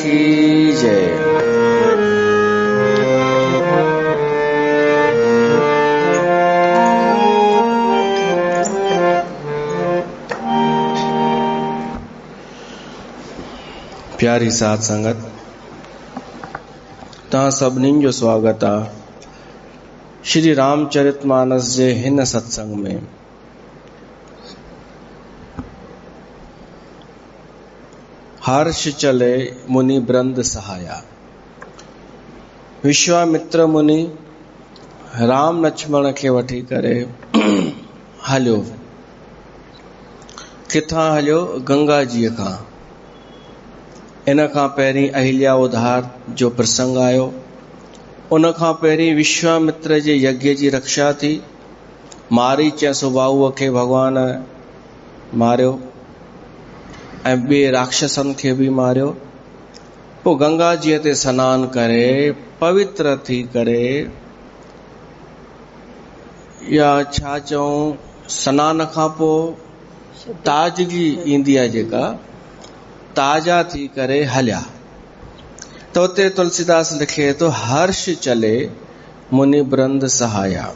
की जय। प्यारी साध संगत, तव्हां सभिनीनि जो स्वागत आहे श्री रामचरितमानस जे हिन सत्संग में। हर्ष चले मुनि ब्रंद सहाया। विश्वामित्र मुनि राम लक्ष्मण खे वठी करे हलियो। किथां हलियो? गंगा जी खां। इन खां पहिरीं अहिल्या उधार जो प्रसंग आयो। उन खां पहिरीं विश्वामित्र जे यज्ञ जी रक्षा थी। मारीच ऐं सुबाहुअ खे भगवान मारियो ऐं ॿिए राक्षसनि खे बि मारियो। पोइ गंगा जीअ ते सनानु करे पवित्र थी करे, या छा चऊं, सनान खां पोइ ताजगी ईंदी आहे, जेका ताज़ा थी करे हलिया। तो उते तुलसीदास लिखे तो हर्ष चले मुनि ब्रंद सहाया।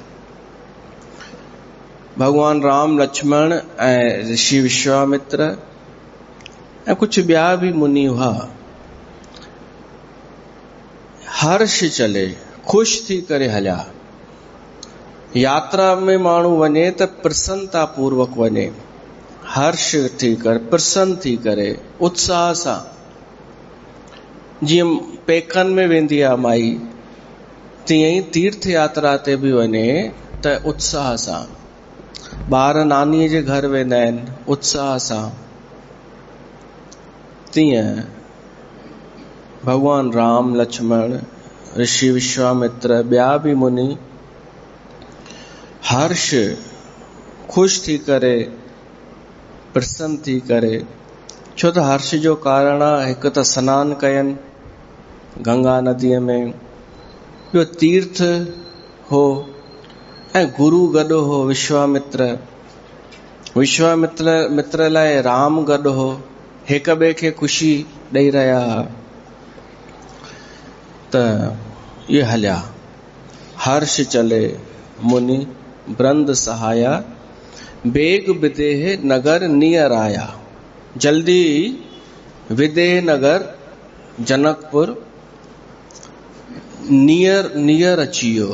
भगवान राम लक्ष्मण ऐं ऋषि विश्वामित्र ऐं कुछ ॿिया भी मुनि हुआ। हर्ष चले, खुश थी करे हलिया। यात्रा में माण्हू वञे त प्रसन्नता पूर्वक वञे, हर्ष थी कर, प्रसन्न थी करे, उत्साह सां। जीअं पेकन में वेंदी आहे माई, तीअं ई तीर्थ यात्रा ते भी वञे त उत्साह सां। ॿार नानीअ जे घर वेंदा आहिनि उत्साह सां, तीअं भगवान राम लक्ष्मण ऋषि विश्वामित्र ॿिया भी मुनि हर्ष, खुश थी करे, प्रसन्न थी करे। छो त हर्ष जो कारण आहे, हिकु त सनानु कयनि गंगा नदीअ में, ॿियो तीर्थ हो ऐं गुरु गॾु हो विश्वामित्र। विश्वामित्र लाइ राम गॾु हो, हिक ॿिए खे ख़ुशी ॾेई रहिया हुआ। त ये हलिया। हर्ष चले मुनि ब्रंद सहाया, बेग विदेह नगर नियर आया। जल्दी विदेह नगर जनकपुर नियर अची वियो।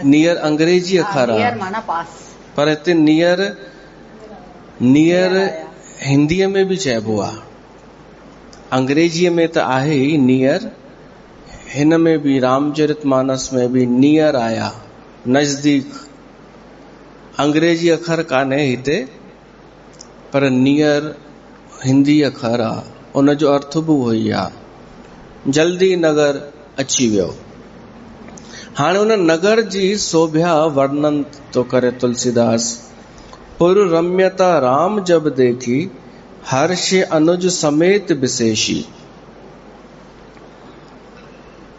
नियर अंग्रेजी अखर आहे, पर हिते नियर हिंदीअ में भी चइबो आहे। अंग्रेजीअ में त आहे ई नियर, हिन में भी रामचरितमानस में भी नियर आया, नजदीक। अंग्रेजी अखर कान्हे हिते, पर नियर हिंदी अखर आहे, उन जो अर्थ भी उहो ई आहे। जल्दी नगर अची वियो। हाणे उन नगर जी शोभा वर्णन तो करे तुलसीदास। पुर रम्यता राम जब देखी, हर्ष अनुज समेत विशेषी।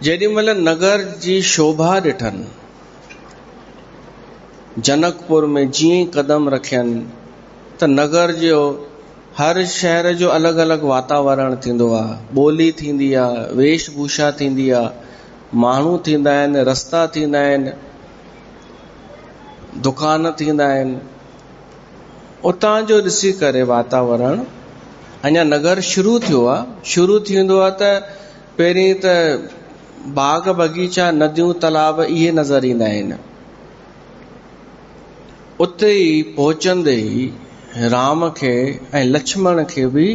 जेॾी महिल नगर जी शोभा ॾिठनि, जनकपुर में जीअं ई कदम रखियनि त नगर जो हर शहर जो अलग अलग वातावरण थींदो आहे, ॿोली थींदी आहे, वेशभूषा थींदी आहे, माण्हू थींदा आहिनि, रस्ता थींदा आहिनि, दुकान थींदा आहिनि। उतां जो ॾिसी करे वातावरण, अञा नगर शुरू थियो आहे। शुरू थींदो आहे त पहिरीं त बाग बगीचा, नदियूं, तालाब इहे नज़र ईंदा आहिनि। उते ई पहुचंदे ई राम खे ऐं लक्ष्मण खे भी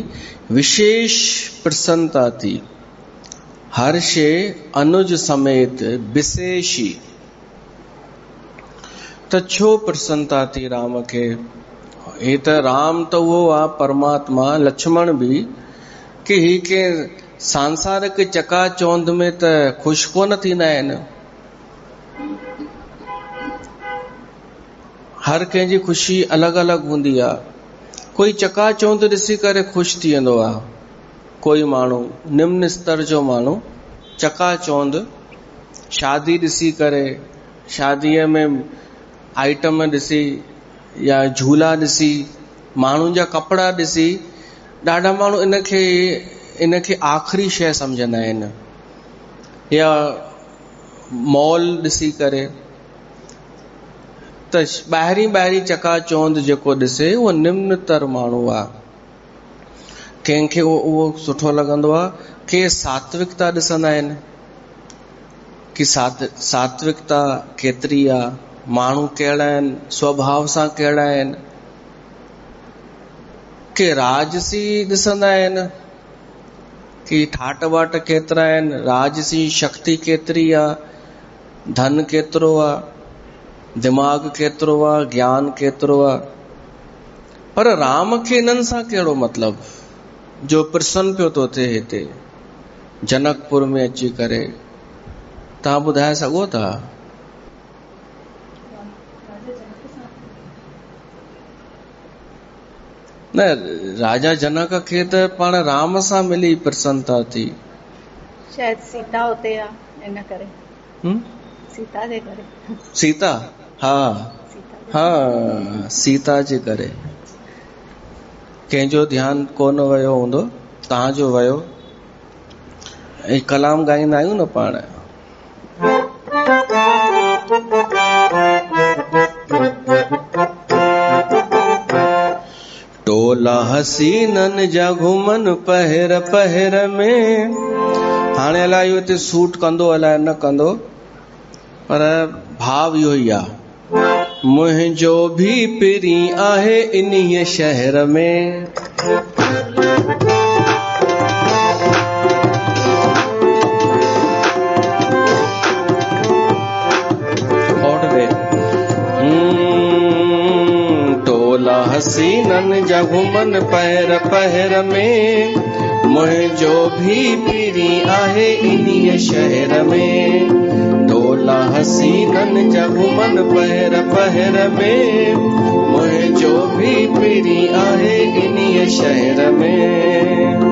विशेष प्रसन्नता थी। हर्षे अनुज समेत विशेषी। त छो प्रसन्नता थी राम खे? हे त राम त उहो आहे परमात्मा, लक्ष्मण भी, कि ही के सांसारिक चकाचौंध में त ख़ुशि कोन थींदा आहिनि। हर कंहिंजी ख़ुशी अलग अलग हूंदी आहे। कोई चकाचौंध ॾिसी करे ख़ुशि थी वेंदो आहे, कोई माण्हू निम्न स्तर जो माण्हू चकाचौंध शादी ॾिसी करे, शादीअ में आइटम ॾिसी या झूला ॾिसी, माण्हुनि जा कपिड़ा ॾिसी, ॾाढा माण्हू इनखे इनखे आख़िरी शइ सम्झंदा आहिनि, या मॉल ॾिसी करे त ॿाहिरीं चकाचौंध जेको ॾिसे उहो निम्नतर माण्हू आहे। कंहिंखे उहो सुठो लॻंदो आहे, के सात्विकता ॾिसंदा आहिनि कि सात्विकता केतिरी आहे, माण्हू कहिड़ा आहिनि, स्वभाव सां कहिड़ा आहिनि। के राजसी ॾिसंदा आहिनि कि ठाट बाट केतिरा आहिनि, राजसी शक्ति केतिरी आहे, धन केतिरो आहे, दिमाग़ केतिरो आहे, ज्ञान केतिरो आहे। पर राम खे इन्हनि सां कहिड़ो मतिलबु, जो प्रसन्न पियो थो थिए हिते जनकपुर में अची करे, तव्हां ॿुधाए सघो था? न, राजा जनक खे त पाण राम सां मिली प्रसन्नता थी। शायद सीता होते आ इन करे। सीता जे करे। सीता, हाँ सीता जे करे। कंहिंजो ध्यानु कोन वियो हूंदो, तव्हांजो वियो। ऐं कलाम ॻाईंदा आहियूं न पाण, टोला हसीनन जा घुमन पहर पहर में। हाणे अलाए इहो हिते सूट कंदो अलाए न कंदो, पर भाव इहो ई आहे, मुंहिंजो भी पिरी आहे इन्हीअ शहर में। टोला हसीनन जा घुमन पहर पहर में, मुंहिंजो भी पिरी आहे इन्हीअ शहर में। टोला हसीनन जा घुमन पहर पहर में, मुंहिंजो भी पिरी आहे इन्हीअ शहर में।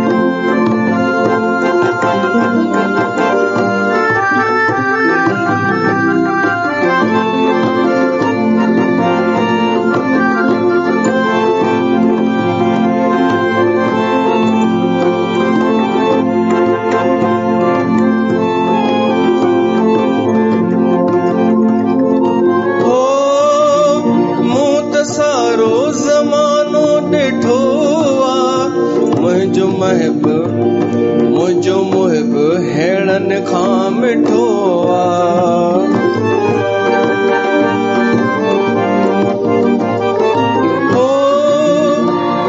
मुंहिंजो मुहिब हेड़न खां मिठो आहे।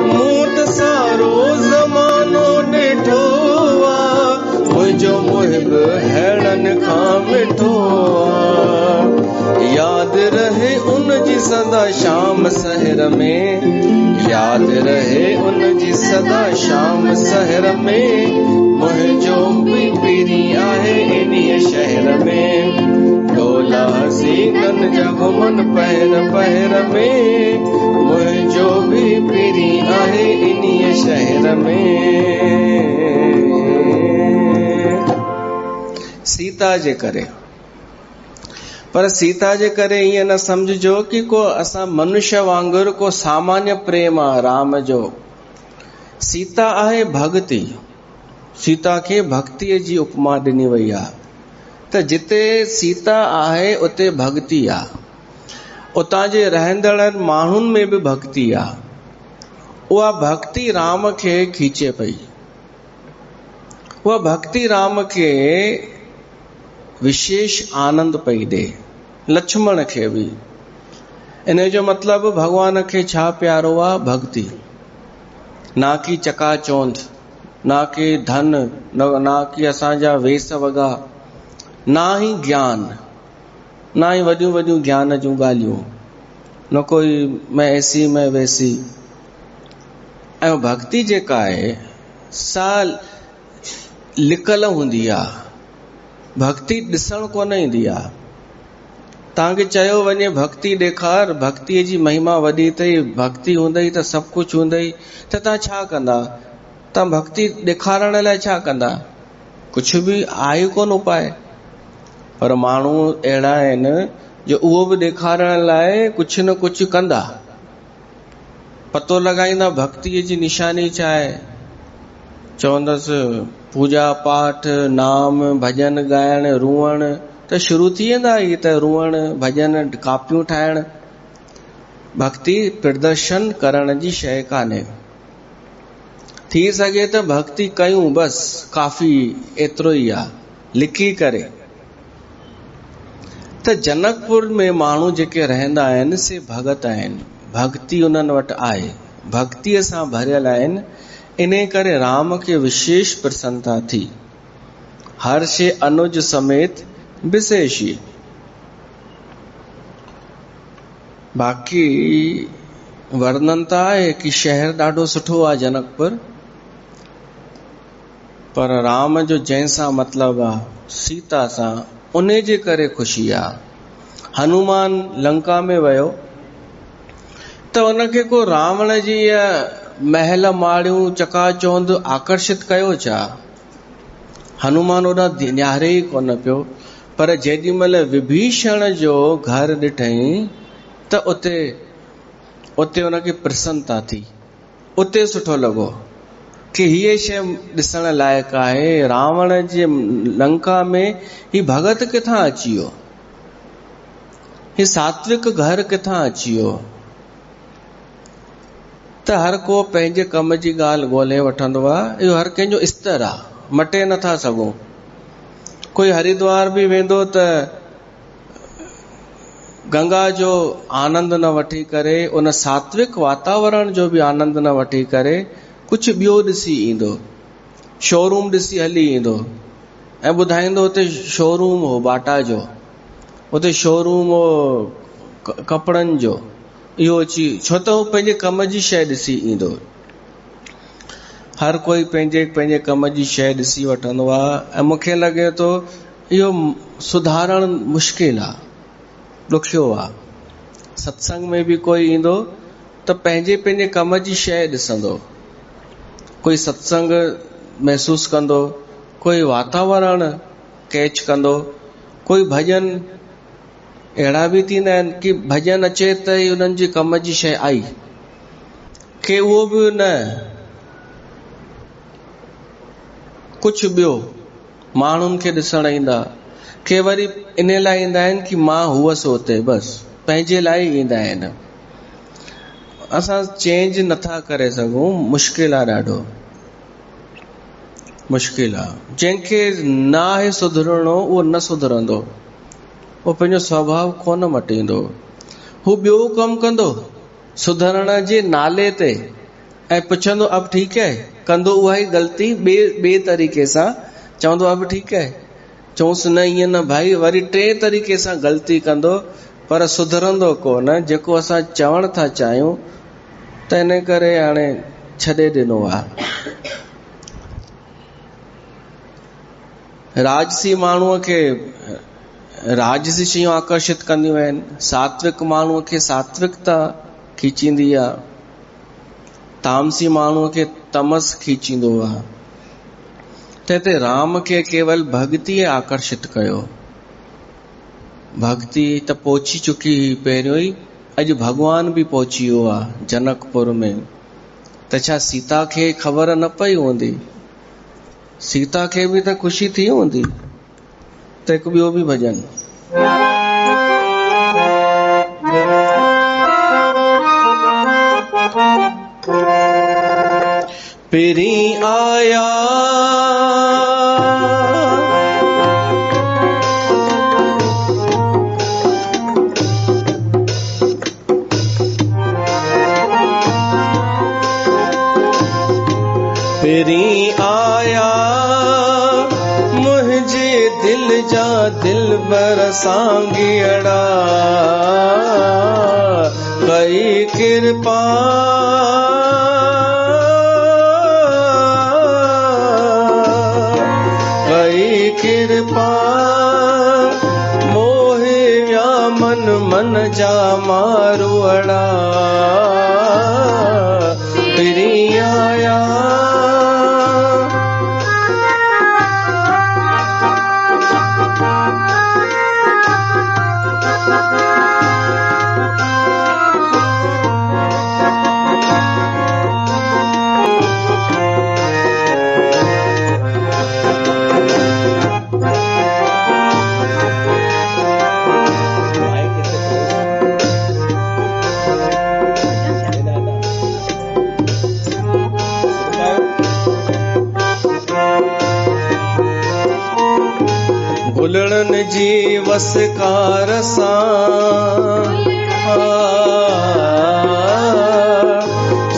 मूं त सारो ज़मानो ॾिठो आहे, मुंहिंजो मुहिब हेड़न खां मिठो आहे। यादि रहे उन जी सदा शाम सहर में, यादि रहे उन जी सदा शाम सहर में। मुंहिंजो भी पिरी आहे इन्हीअ शहर में। टोला हसीनन जा घुमन पहर पहर में, मुंहिंजो भी पिरी आहे इन्हीअ शहर में। सीता जे करे, पर सीता जे करे ईअं न समझजो कि को असां मनुष्य वांगुरु को सामान्य प्रेम आहे राम जो। सीता आहे भक्ति, सीता खे भक्तिअ जी उपमा ॾिनी वई आहे। त जिते सीता आहे उते भक्ति आहे, उतां जे रहंदड़नि माण्हुनि में बि भक्ति आहे। उहा भक्ति राम खे खीचे पई, उहा भक्ति राम खे विशेष आनंद पई ॾे, लक्ष्मण खे बि। इन जो मतिलबु भगवान खे छा प्यारो आहे? भक्ति, ना कि चकाचौंध, ना कि धन, ना कि असांजा वेस वॻा, ना ही ज्ञान, ना ही वॾियूं वॾियूं ज्ञान जूं ॻाल्हियूं, न कोई मैं ऐसी मैं वैसी। ऐं भक्ति जेका आहे सा लिकल हूंदी आहे, भक्ति ॾिसण कोन ईंदी आहे। तव्हांखे चयो वञे भक्ति ॾेखार, भक्तिअ जी महिमा वॾी अथई, भक्ति हूंदई त सभु कुझु हूंदई, त तव्हां छा कंदा? तव्हां भक्ति ॾेखारण लाइ छा कंदा? कुझु बि आहे कोन उपाय। पर माण्हू अहिड़ा आहिनि जो उहो बि ॾेखारण लाइ कुझु न कुझु कंदा, पतो लॻाईंदा भक्तिअ जी निशानी छा आहे। चवंदसि पूजा पाठ नाम भजन ॻाइण रुअण त शुरू थी वेंदा। ई त रुअण भजन कापियूं ठाहिण भक्ति प्रदर्शन करण जी शइ कान्हे। थी सघे त भक्ति कयूं बस काफ़ी, एतिरो ई आहे लिखी करे। त जनकपुर में माण्हू जेके रहंदा आहिनि से भगत आहिनि, भक्ति उन्हनि वटि आहे, भक्तिअ सां भरियल आहिनि। इन करे राम खे विशेष प्रसन्नता थी। हर्षे अनुज समेत विशेषी। बाक़ी वर्णन त आहे कि शहर ॾाढो सुठो आहे जनकपुर, पर राम जो जंहिंसां मतिलबु आहे सीता सां, उन जे करे ख़ुशी आहे। हनुमान लंका में वियो त उनखे को रावण जी महल माड़ियूं चकाचौंध आकर्षित कयो छा? हनुमान ओॾा निहारे ई कोन पियो। पर जेॾी महिल विभीषण जो घर ॾिठई त उते उनखे प्रसन्नता थी, उते सुठो लॻो कि हीअ शइ ॾिसण लाइक़ु आहे। रावण जे लंका में ही भगत किथां अची वियो, ही सात्विक घर किथां अची वियो। त हर को पंहिंजे कम जी ॻाल्हि ॻोल्हे वठंदो आहे। इहो हर कंहिंजो स्तर आहे, मटे नथा सघूं। कोई हरिद्वार बि वेंदो त गंगा जो आनंद न वठी करे, उन सात्विक वातावरण जो बि आनंद न वठी करे कुझु ॿियो ॾिसी ईंदो, शोरूम ॾिसी हली ईंदो ऐं ॿुधाईंदो हुते शोरूम हो बाटा जो, हुते शोरूम हो कपिड़नि जो, इहो अची छो त हू पंहिंजे कम जी शइ ॾिसी ईंदो। हर कोई पंहिंजे पंहिंजे कम जी शइ ॾिसी वठंदो आहे। ऐं मूंखे लॻे थो इहो सुधारण मुश्किल आहे, ॾुखियो आहे। सत्संग में बि कोई ईंदो त पंहिंजे पंहिंजे कम जी शइ ॾिसंदो, कोई सत्संग महसूस कंदो, कोई वातावरण कैच कंदो, कोई भजन अहिड़ा बि थींदा आहिनि कि भजन अचे त ई उन्हनि जी कम जी शइ आई, के उहो बि न, कुझु ॿियो माण्हुनि खे ॾिसण ईंदा, के वरी इन लाइ ईंदा आहिनि कि मां हुअसि हुते, बसि पंहिंजे लाइ ईंदा आहिनि। असां चेंज नथा करे सघूं, मुश्किल आहे, ॾाढो मुश्किल आहे। जंहिंखे न आहे सुधरणो उहो न सुधरंदो, उहो पंहिंजो स्वभाव कोन मटींदो। हू ॿियो कमु कंदो सुधरण जे नाले ते ऐं पुछंदो अब ठीकु है, कंदो उहा ई ग़लती ॿिए तरीक़े सां, चवंदो अब ठीकु है, चऊंसि न ईअं न भाई, वरी टे तरीक़े सां ग़लती कंदो पर सुधरंदो कोन। जेको असां चवण था चाहियूं त इन करे हाणे छॾे ॾिनो आहे। राजसी माण्हूअ खे राजसी शयूं आकर्षित कंदियूं आहिनि, सात्विक माण्हूअ खे सात्विकता खीचींदी आहे, तामसी माण्हूअ खे तमस खीचींदो आहे। त हिते राम खे केवल भक्ति आकर्षित कयो। भक्ति त पहुची चुकी हुई पहिरियों ई, अॼु भॻवान बि पहुची वियो आहे जनकपुर में। त छा सीता खे ख़बर न पई हूंदी? सीता खे बि त ख़ुशी थी हूंदी। त हिकु ॿियो बि भॼन पेरी आया पेरी आया मुझे दिल जा दिल बरसांगियड़ा कई कृपा मोहे व्या मन मन जा मारुअड़ा फिरी आया भुलड़न जी वसकार सां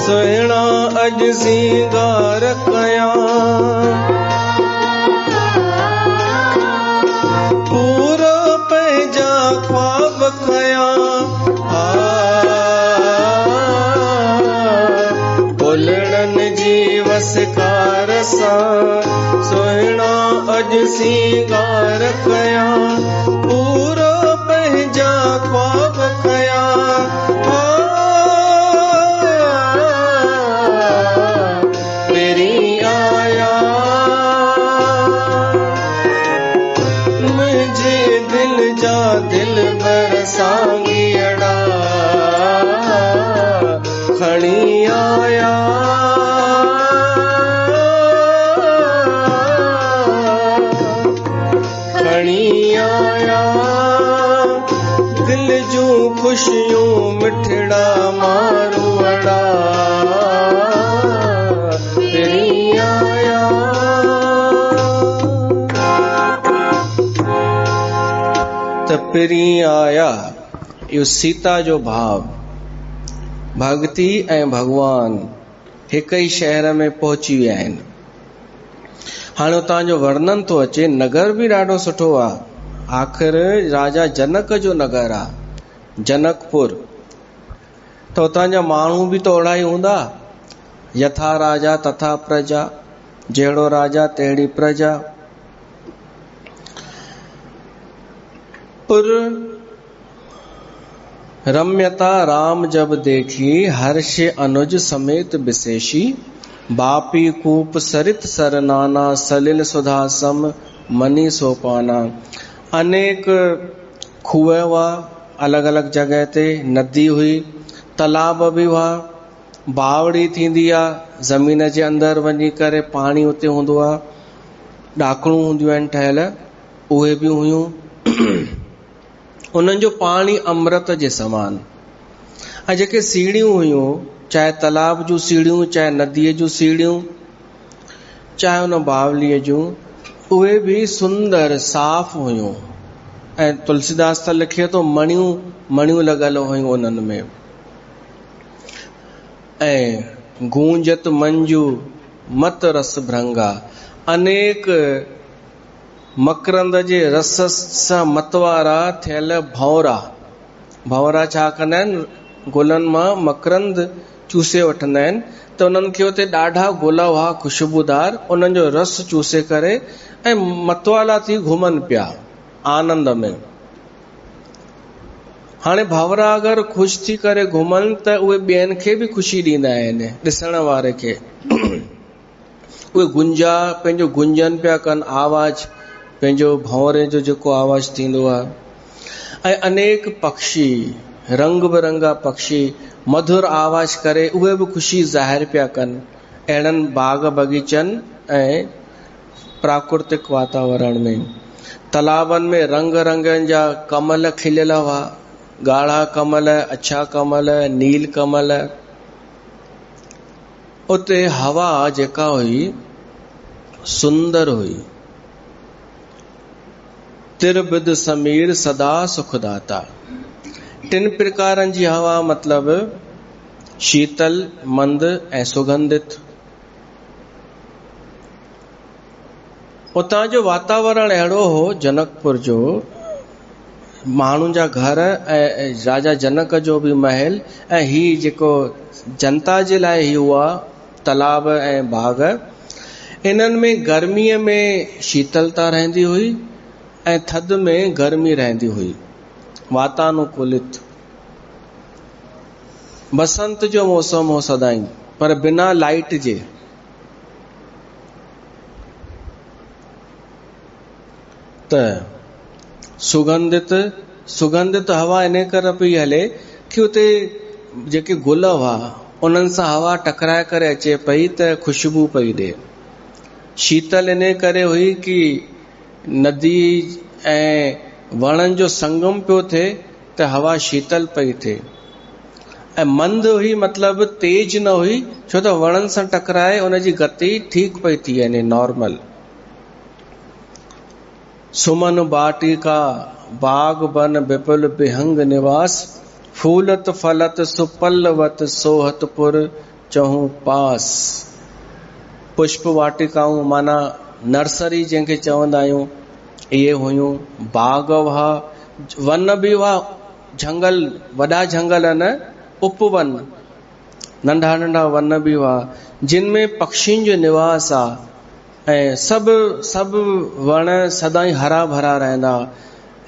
सुहिणा अॼु सिंगार कयां पूरो पंहिंजा ख्वाब कयां भुलड़न जी वसकार सां सुहिणा अॼु सिंगार कयां पूरो पंहिंजा ख्वाब कयां पहिरीं आया मुंहिंजे दिल जा दिल भर सांगियड़ा खणी आया दिल जूं खुशियूं मिठड़ा मारूअड़ा पहिरीं आया त पहिरीं आया इहो सीता जो भाव भक्ति ऐं भगवान हिक ई शहर में पहुची विया आहिनि हाणे उतां जो वर्णन थो अचे नगर बि ॾाढो सुठो आहे आख़िर राजा जनक जो नगर आहे जनकपुर त उतां जा माण्हू बि त ओड़ा ई हूंदा यथा राजा तथा प्रजा जहिड़ो राजा तहिड़ी प्रजा पुर रम्यता राम जब देखी हर्ष अनुज समेत विशेषी बापी कूप सरित सरनाना सलिल सुधा सम मनी सोपाना अनेक खूह हुआ अलग अलग जगह ते नदी हुई तालाब बि हुआ बावड़ी थींदी आहे ज़मीन जे अंदर वञी करे पाणी उते हूंदो आहे ॾाकणूं हूंदियूं आहिनि ठहियल उहे बि हुयूं उन्हनि जो पाणी अमृत जे समान ऐं जेके सीढ़ियूं हुयूं चाहे तालाब जूं सीढ़ियूं चाहे नदीअ जूं सीढ़ियूं चाहे उन बावलीअ जूं उहे बि सुंदर साफ़ हुयूं ऐं तुलसीदास त लिखे थो मणियूं लॻल हुयूं उन्हनि में ऐं गूंजत मंजू मत रस भृंगा अनेक मकरंद जे रस सां मतवारा थियल भंवरा छा कंदा आहिनि गुलनि मां मकरंद चूसे वठंदा आहिनि त उन्हनि खे उते ॾाढा गुल हुआ ख़ुशबूदार उन्हनि जो रस चूसे करे ऐं मतवाला थी घुमनि पिया आनंद में हाणे भंवरा अगरि ख़ुशि थी करे घुमनि त उहे ॿियनि खे बि ख़ुशी ॾींदा आहिनि ॾिसण वारे खे उहे पंहिंजो गुंजन पिया कनि आवाज़ पंहिंजो भंवरे जो जेको आवाज़ थींदो आहे ऐं अनेक पक्षी रंग बिरंगा पक्षी मधुर आवाज़ करे उहे बि ख़ुशी ज़ाहिर पिया कनि अहिड़नि बाग बगीचनि ऐं प्राकृतिक वातावरण में तालाबनि में रंग रंगनि जा कमल खिलियल हुआ ॻाढ़ा कमल अछा कमल नील कमल उते हवा जेका हुई सुंदर हुई तिरबिद समीर सदा सुखदाता टिन प्रकारनि जी हवा मतलब शीतल मंद ऐं सुगंधित उतां जो वातावरण अहिड़ो हो जनकपुर जो माण्हुनि जा घर ऐं राजा जनक जो बि महल ऐं ही जेको जनता जे लाइ ही हुआ तालाब ऐं बाग इन्हनि में गर्मीअ में शीतलता रहंदी हुई ऐं थधि में गर्मी रहंदी हुई वातानुकूलित बसंत जो मौसम हो सदाई पर बिना लाइट जे त सुगंधित हवा इन करे पई हले कि उते जेके गुल हुआ उन्हनि सां हवा टकराए करे अचे पई त खुशबू पई ॾे शीतल इन करे हुई कि नदी ऐं वणनि जो संगम पियो थिए त हवा शीतल पई थिए ऐं मंद हुई मतलब तेज न हुई छो त वणनि सां टकराए उन जी गति ठीक पई थी वञे नॉर्मल सुमन बाटिका बाग बन विपुल विहंग निवास, फूलत फलत सुपल्लवत सोहतपुर चहु पास। पुष्प वाटिकाऊं माना नर्सरी जंहिंखे चवंदा आहियूं, इहे हुयूं। बाग हुआ, वन बि हुआ, झंगल, वॾा झंगल न, उपवन, नंढा नंढा वन बि हुआ, जिन में पक्षियुनि जो निवास आहे ऐं सभु वण सदाई हरा भरा रहंदा।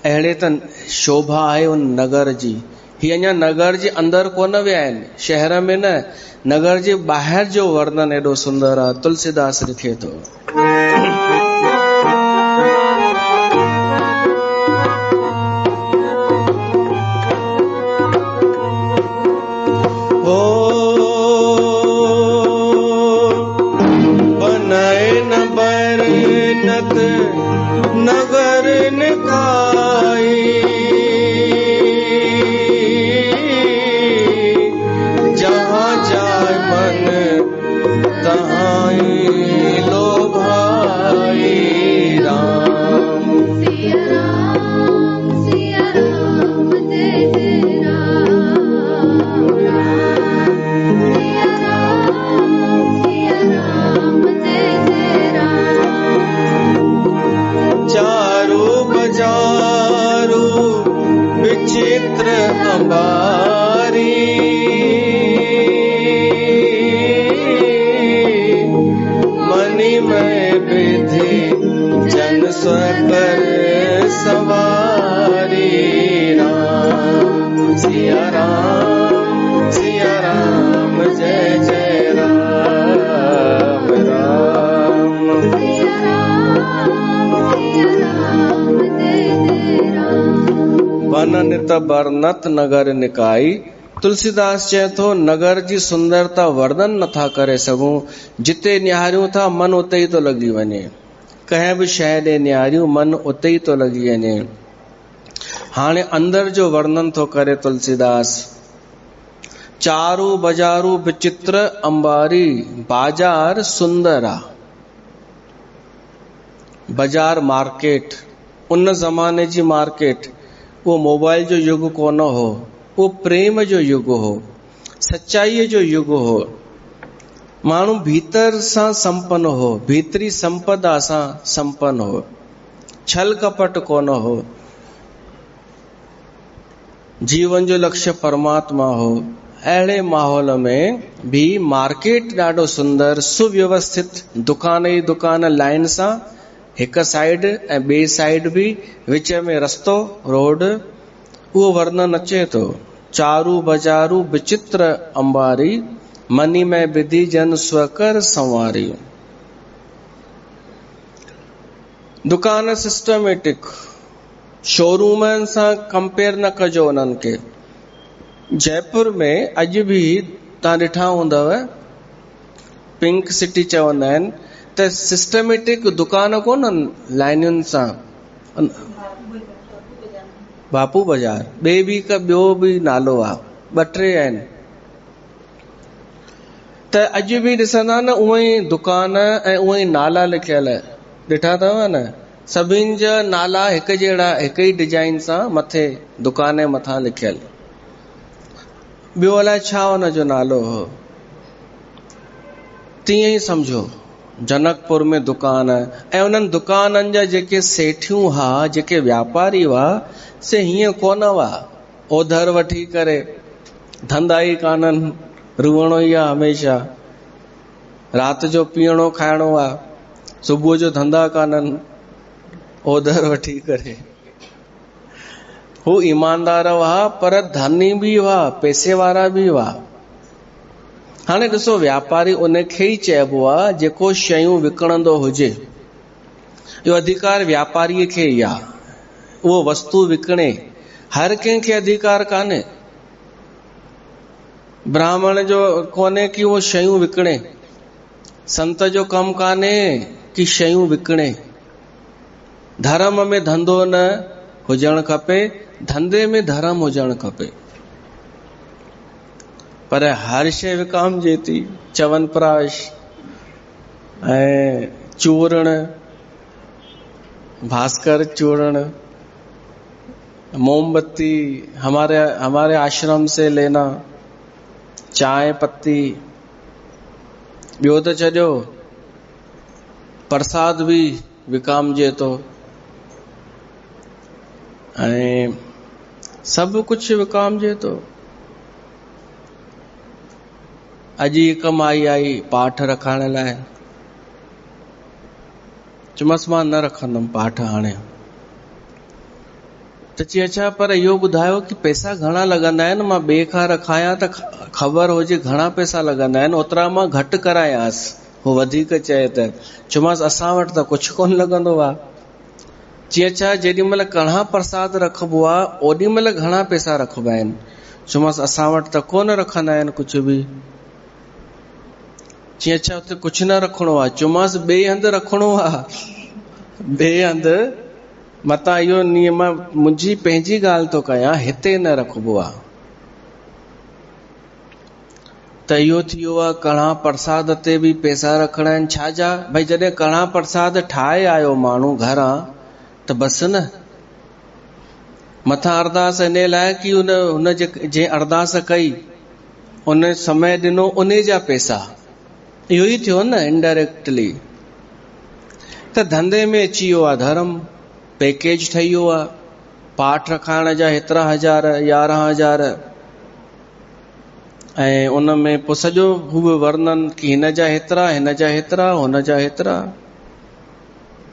अहिड़े त शोभा आहे उन नगर जी। ही अञा नगर जे अंदरि कोन विया आहिनि, शहर में न, नगर जे ॿाहिरि जो वर्णन एॾो सुंदर आहे। तुलसीदास लिखे थो, नगर निकाई, जहाँ जाय मन तहाँ लो भाई राम। सिया राम जय जय राम, सिया राम जय जय राम। चारू बजारू विचित्र अंबारी, मणि में विधि जन स्वर सवारी राम। सिया राम जय जय राम, राम सिया राम जय जय राम। वननित बरनत नगर निकाई। तुलसीदास चए थो, नगर जी सुंदरता वर्णन नथा करे सघूं। जिते निहारियूं था मन उते ई थो लॻी वञे, कंहिं बि शइ ॾे निहारियूं मन उते ई थो लॻी वञे। हाणे अंदर जो वर्णन थो करे तुलसीदास। चारू बाजारू विचित्र अंबारी, बाजार सुंदर आ, बाजार मार्केट, उन ज़माने जी मार्केट, वो मोबाइल जो युग कोन हो, वो प्रेम जो युग हो, सच्चाईअ जो युग हो। माण्हू भीतर सां संपन्न हो, भीतरी संपदा सां संपन्न हो, छल कपट कोन हो, जीवन जो लक्ष्य परमात्मा हो। अहिड़े माहौल में भी मार्केट ॾाढो सुंदर सुव्यवस्थित, दुकान ई दुकान लाइन सां, हिक साइड ऐं ॿिए साइड भी, विच में रस्तो रोड, उहो वर्णन अचे थो। चारू बाजारू विचित्र अंबारी, मनी में विधि जन स्वकर संवारी। दुकान सिस्टमेटिक, शोरूमनि सां कंपेयर न कजो उन्हनि खे। जयपुर में अॼु बि तव्हां ॾिठा हूंदव, पिंक सिटी चवंदा आहिनि, त सिस्टमेटिक दुकान कोन्हनि लाइनुनि सां। बापू बाजार, ॿियो बि नालो आहे, 2-3 आहिनि। त अॼु बि ॾिसंदा न, उहे ई दुकान ऐं उहे ई नाला लिखियल ॾिठा अथव न, सभिनि जा नाला हिक जहिड़ा, हिक ई डिजाइन सां मथे दुकान जे मथां लिखियल। ॿियो अलाए छा हुन जो नालो हो। तीअं ई सम्झो जनकपुर में दुकान, ऐं उन्हनि दुकाननि जा जेके सेठियूं हुआ, जेके व्यापारी हुआ, से हीअं कोन हुआ ओधर वठी करे, धंधा ई कान्हनि, रुअणो ई आहे हमेशा, राति जो पीअणो खाइणो आहे, सुबुह जो धंधा कान्हनि, ओधर वठी करे। हू ईमानदार हुआ, पर धनी भी हुआ, पैसे वारा भी हुआ। हाणे ॾिसो, व्यापारी उनखे ई चइबो आहे जेको शयूं विकिणंदो हुजे। इहो अधिकार व्यापारीअ खे ई आहे, उहो वस्तु विकिणे। हर कंहिंखे अधिकार कान्हे। ब्राह्मण जो कोन्हे कि उहो शयूं विकिणे, संत जो कमु कान्हे कि शयूं विकिणे। धर्म में धंधो न हुजणु खपे, धंधे में धर्म हुजणु खपे। पर हर शइ विकामजे थी, च्यवनप्राश ऐं चूर्ण, भास्कर चूर्ण, मोमबत्ती हमारे आश्रम से लेना, चाय पत्ती, ॿियो त छॾियो प्रसाद भी विकामजे थो ऐं सभु कुझु विकामजे थो। अॼु हिकु माई आई पाठ रखाइण लाइ, चुमस मां न रखंदुमि पाठ हाणे। त चई अच्छा पर इहो ॿुधायो कि पैसा घणा लॻंदा आहिनि, मां ॿिए खां रखायां त ख़बर हुजे घणा पैसा लॻंदा आहिनि, ओतिरा मां घटि करायांसि। हू वधीक चए त चुमस असां वटि त कुझु कोन लॻंदो आहे। चई अच्छा जेॾी महिल कणा प्रसाद रखबो आहे ओॾी महिल घणा पैसा रखबा आहिनि? चुमस असां वटि त कोन रखंदा आहिनि कुझु बि। चई अच्छा उते कुझु न रखणो आहे? चुमस ॿिए हंधि रखणो आहे, ॿिए हंधि। मतां इहो नियम मुंहिंजी पंहिंजी ॻाल्हि थो कयां, हिते न रखबो आहे। त इहो थी वियो आहे कणा प्रसाद ते बि पैसा रखणा आहिनि। छाजा? भई जॾहिं कणा प्रसाद ठाहे आयो माण्हू घरां त बसि न, मथां अरदास इन लाइ कि हुन जे अरदास कई उन समय ॾिनो उन जा पैसा। इहो ई थियो न इनडायरेक्टली। त धंधे में अची वियो आहे धर्म, पैकेज ठही वियो आहे, पाठ रखाइण जा हेतिरा हज़ार, 11,000, ऐं उन में पोइ सॼो हू वर्णन कि हिन जा हेतिरा, हिन जा हेतिरा, हुन जा हेतिरा,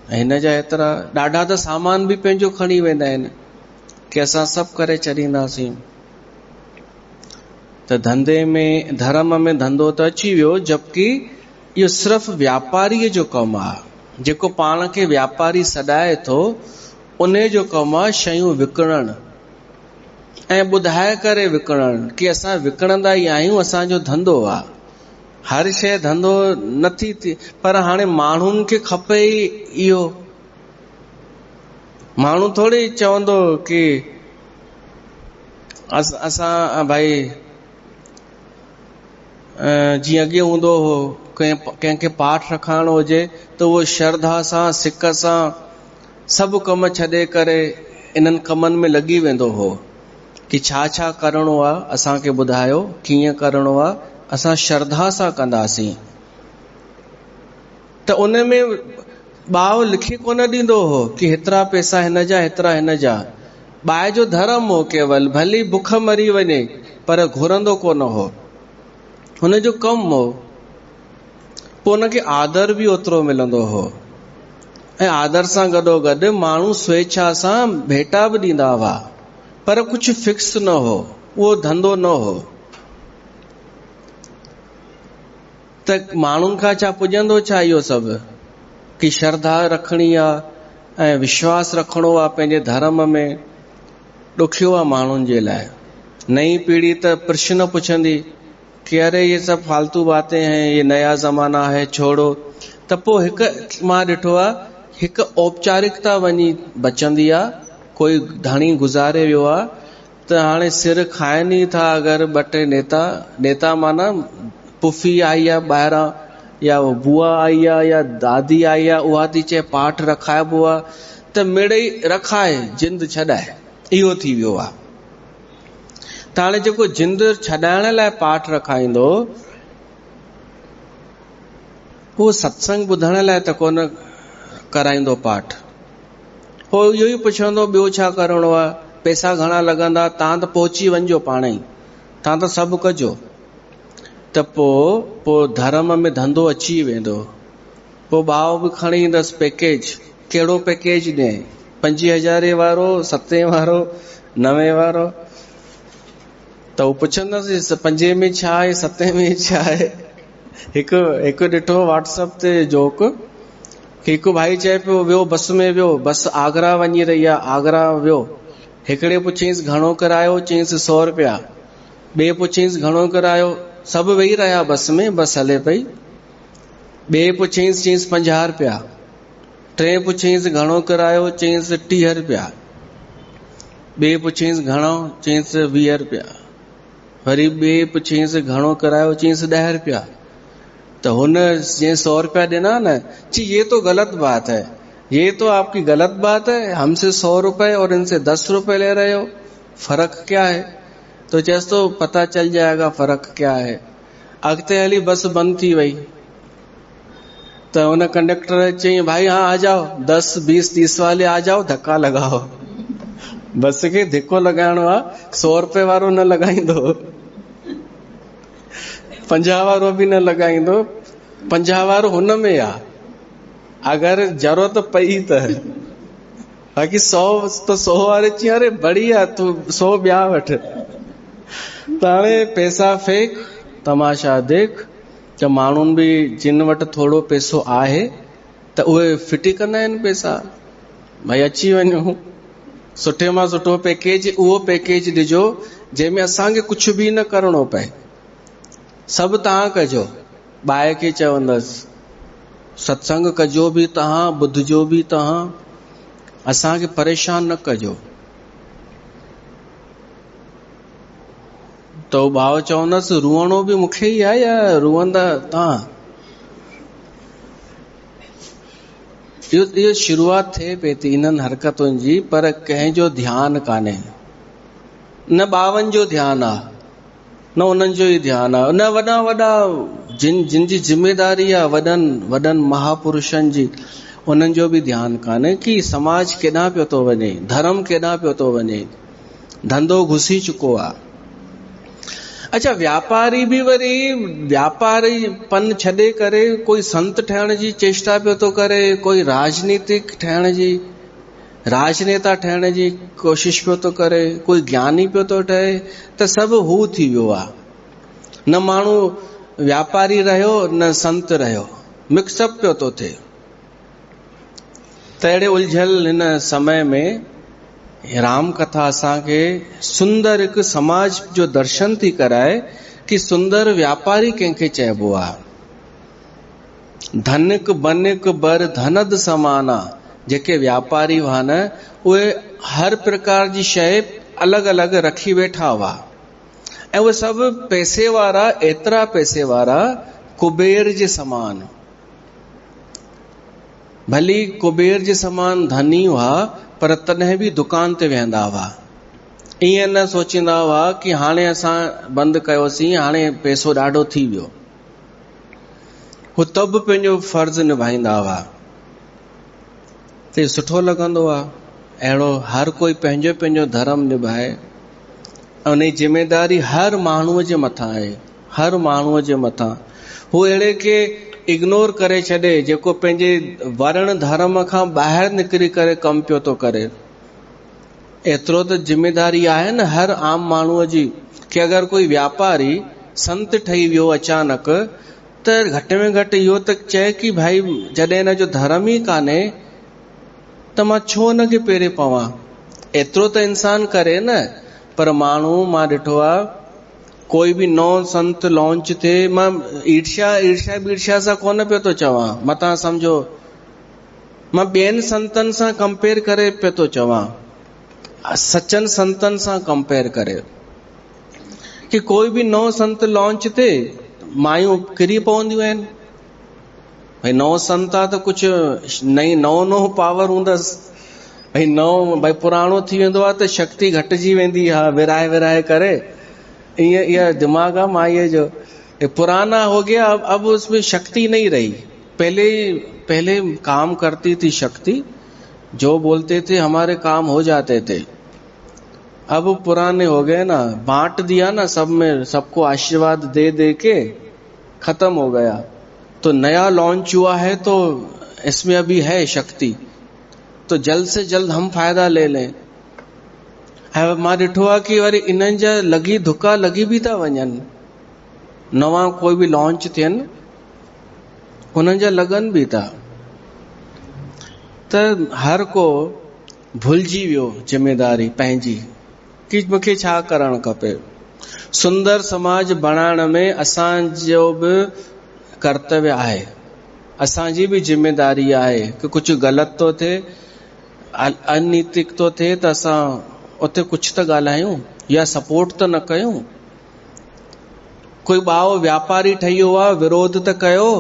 हिन जा हेतिरा। ॾाढा त सामान बि पंहिंजो खणी वेंदा आहिनि कि असां सभु करे छॾींदासीं। त धंधे में, धर्म में धंधो त अची वियो, जबकि इहो सिर्फ़ु व्यापारीअ जो कमु आहे। जेको पाण खे व्यापारी सॾाए थो उन जो कमु आहे शयूं विकिणणु ऐं ॿुधाए करे विकिणणु कि असां विकिणंदा ई आहियूं, असांजो धंधो आहे। हर शइ धंधो नथी थी, पर हाणे माण्हुनि खे खपे ई इहो। माण्हू थोड़ी चवंदो कि असां भाई जीअं अॻे हूंदो हो, कंहिंखे पाठ रखाइणो हुजे त उहो श्रद्धा सां, सिक सां सभु कम छॾे करे इन्हनि कमनि में लॻी वेंदो हो कि छा छा करणो आहे असांखे ॿुधायो, कीअं करणो आहे, असां श्रद्धा सां कंदासीं। त उन में ॿाओ लिखी कोन ॾींदो हो कि हेतिरा पैसा हिन जा, हेतिरा हिन जा। ॿाहि जो धर्म हो केवल, भली बुख मरी वञे पर घुरंदो कोन हो, हुन जो कमु हो। पोइ हुनखे आदर बि ओतिरो मिलंदो हो ऐं आदर सां गॾोगॾु माण्हू स्वेच्छा सां भेटा बि ॾींदा हुआ, पर कुझु फिक्स न हो, उहो धंधो न हो। त माण्हुनि खां छा पुॼंदो छा इहो सभु कि श्रद्धा रखणी आहे ऐं विश्वास रखणो आहे पंहिंजे धर्म में। ॾुखियो आहे माण्हुनि जे लाइ। नई पीढ़ी त प्रश्न पुछंदी कि अरे ये सब फालतू बातें हैं, ये नया ज़माना है, छोड़ो। त पोइ हिकु मां ॾिठो आहे, हिकु औपचारिकता वञी बचंदी आहे। कोई धणी गुज़ारे वियो आहे त हाणे सिर खाइनि ई था अगरि ॿ टे नेता माना पुफी आई आहे ॿाहिरां, या बुआ आई आहे या दादी आई आहे, उहा थी चए पाठ रखाइबो आहे त मिड़ई रखाए जिंद छॾाए। इहो थी वियो आहे। त हाणे जेको जिंद छॾाइण लाइ पाठ रखाईंदो उहो सत्संग ॿुधण लाइ त कोन कराईंदो पाठ। पोइ इहो ई पुछंदो ॿियो छा करणो आहे, पैसा घणा लॻंदा, तव्हां त पहुची वञिजो पाण ई, तव्हां त सभु कजो। त पोइ धर्म में धंधो अची वेंदो। पोइ ॿाओ बि खणी ईंदसि पैकेज। कहिड़ो पैकेज ॾे? 5,000 वारो, 7 वारो, 9 वारो? त हू पुछंदसि 5 में छा आहे, 7 में छा आहे। हिकु ॾिठो व्हाट्सएप ते जोक, हिकु भाई चए पियो वियो बस में, वियो बस आगरा वञी रही आहे, आगरा वियो। हिकिड़े पुछींसि घणो किरायो, चईंसि 100 रुपया। ॿिए पुछींसि घणो किरायो, सभु वेही रहिया बस में, बस हले पई। ॿिए पुछींसि, चईंसि 50 रुपया। टे पुछींसि घणो किरायो, चईंसि 30 रुपया। ॿिए पुछींसि घणो, चईंसि 20 रुपया। वरी ॿिए पुछींसि घणो किरायो, चईंसि 10 रुपया। तो हुन जे 100 रुपया ॾिना न, जी ये तो गलत बात है, ये तो आपकी गलत बात है, हमसे 100 रुपए और इनसे 10 रुपए ले रहे हो, फर्क क्या है? तो चेस तो पता चल जाएगा फर्क क्या है। अॻिते हली बस बंद थी वई तो उन कंडक्टर चई भाई हाँ आ जाओ, 10, 20, 30 वाले आ जाओ, धक्का लगाओ। बस खे धिको लॻाइणो आहे, 100 रुपए वारो न लॻाईंदो, 50 वारो बि न लॻाईंदो, 50 वारो हुन में आहे अगरि ज़रूरत पई त। बाक़ी 100 तो 100 वारे चई अरे बढ़िया तूं 100 ॿिया वठ। त हाणे पैसा फेक, तमाशा देख। त माण्हुनि बि जिन वटि थोरो पैसो आहे त उहे फिटी कंदा आहिनि पैसा, भई अची वञो, सुठे मां सुठो पैकेज, उहो पैकेज ॾिजो जंहिंमें असांखे कुझु बि न करणो पए, सभु तव्हां कजो। ॿाहि खे चवंदसि सत्संग कजो बि तव्हां, ॿुधजो बि तव्हां, असांखे परेशान न कजो। तो भाउ चवंदसि रुअणो बि मूंखे ई आहे या रुअंदा तव्हां? इहो शुरूआत थिए पई थी इन्हनि हरकतुनि जी, पर कंहिंजो ध्यानु कान्हे, न ॿावनि जो ध्यानु आहे, न उन्हनि जो ई ध्यानु आहे, न वॾा वॾा जिन जी जिम्मेदारी आहे वॾनि महापुरुषनि जी, उन्हनि जो बि ध्यानु कान्हे कि समाज केॾांहुं पियो थो वञे, धर्म केॾांहुं पियो थो वञे, धंधो घुसी चुको आहे। अच्छा, व्यापारी बि वरी व्यापारीपन छॾे करे कोई संत ठहण जी चेष्टा पियो थो करे, कोई राजनीतिक ठहण जी, राजनेता ठहण जी कोशिश पियो थो करे, कोई ज्ञानी पियो थो ठहे, त सभु हू थी वियो आहे। न माण्हू व्यापारी रहियो न संत रहियो, मिक्सअप पियो थो थिए। त अहिड़े उलझल हिन समय में राम कथा असांखे सुंदर हिकु समाज जो दर्शन थी कराए कि सुंदर व्यापारी कंहिंखे चइबो आहे। धनिक बनिक बर धनद समाना, जेके व्यापारी हुआ न उहे हर प्रकार जी शइ अलॻि अलॻि रखी वेठा हुआ, ऐं उहे सभु पैसे वारा, एतिरा पैसे वारा कुबेर जे समान, भली कुबेर जे समान धनी हुआ, पर तॾहिं बि दुकान ते वेहंदा हुआ। ईअं न सोचींदा हुआ कि हाणे असां बंदि कयोसीं, हाणे पैसो ॾाढो थी वियो। हू तब पंहिंजो फर्ज़ निभाईंदा हुआ। त सुठो लॻंदो आहे, अहिड़ो हर कोई पंहिंजो पंहिंजो धर्म निभाए, ऐं उन जी जिम्मेदारी हर माण्हूअ जे मथां आहे, हर माण्हूअ जे मथां। हू अहिड़े खे इग्नोर करे छॾे जेको पंहिंजे वर्ण धर्म खां ॿाहिरि निकिरी करे कमु पियो थो करे। एतिरो त जिम्मेदारी आहे न हर आम माण्हूअ जी कि अगरि कोई व्यापारी संत ठही वियो अचानक, त घटि में घटि इहो त चए कि भाई जॾहिं हिन जो धर्म ई कान्हे त मां छो हुनखे पेरे पवां। एतिरो त इंसान करे न। पर माण्हू मां ॾिठो आहे, कोई बि नओं संत लॉन्च थिए, मां ईर्ष्या सां कोन पियो थो चवां, मतां सम्झो, मां ॿियनि संतनि सां कंपेयर करे पियो थो चवां, सचनि संतनि सां कंपेयर करे, कि कोई बि नओं संत लॉन्च थिए मायूं किरी पवंदियूं आहिनि। भई नओं संत आहे त कुझु नओं पावर हूंदसि, भई नओं, भई पुराणो थी वेंदो आहे त शक्ति घटिजी वेंदी आहे, विराए विराए करे, यह दिमाग है माये जो, पुराना हो गया, अब उसमें शक्ति नहीं रही। पहले काम करती थी शक्ति, जो बोलते थे हमारे काम हो जाते थे। अब पुराने हो गए ना, बांट दिया ना सब में, सबको आशीर्वाद दे दे के खत्म हो गया। तो नया लॉन्च हुआ है तो इसमें अभी है शक्ति, तो जल्द से जल्द हम फायदा ले लें। मां ॾिठो आहे कि वरी इन्हनि जा धुका लॻी बि था वञनि, नवां कोई बि लॉन्च थियनि उन्हनि जा लॻनि बि था। त हर को भुलिजी वियो जिम्मेदारी पंहिंजी कि मूंखे छा करणु खपे। सुंदर समाज बणाइण में असांजो बि कर्तव्य आहे, असांजी बि जिम्मेदारी आहे कि कुझु ग़लति थो थिए, अनैतिक थो थिए त असां उते कुछ त ॻाल्हायूं या सपोर्ट त न कयूं। कोई ॿाओ व्यापारी ठही वियो आहे, विरोध त कयो।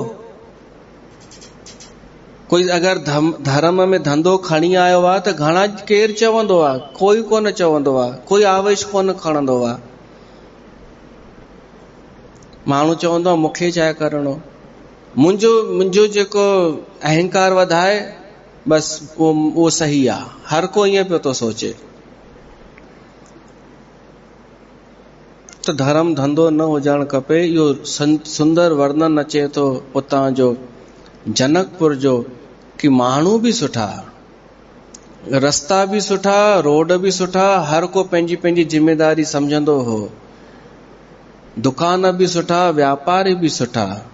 कोई अगर धर्म में धंधो खणी आयो आहे त घणा केर चवंदो आहे, कोई कोन चवंदो आहे, कोई आवेश कोन खणंदो आहे। माण्हू चवंदो आहे मूंखे छा करणो, मुंहिंजो जेको अहंकार वधाए बस वो सही आहे। हर को ईअं पियो थो सोचे। त धर्म धंधो न हुजणु खपे। इहो सुंदर वर्णन अचे थो उतां जो जनकपुर जो कि माण्हू बि सुठा, रस्ता बि सुठा, रोड बि सुठा, हर को पंहिंजी पंहिंजी जिम्मेदारी समझंदो हो। दुकान बि सुठा, व्यापारी बि सुठा,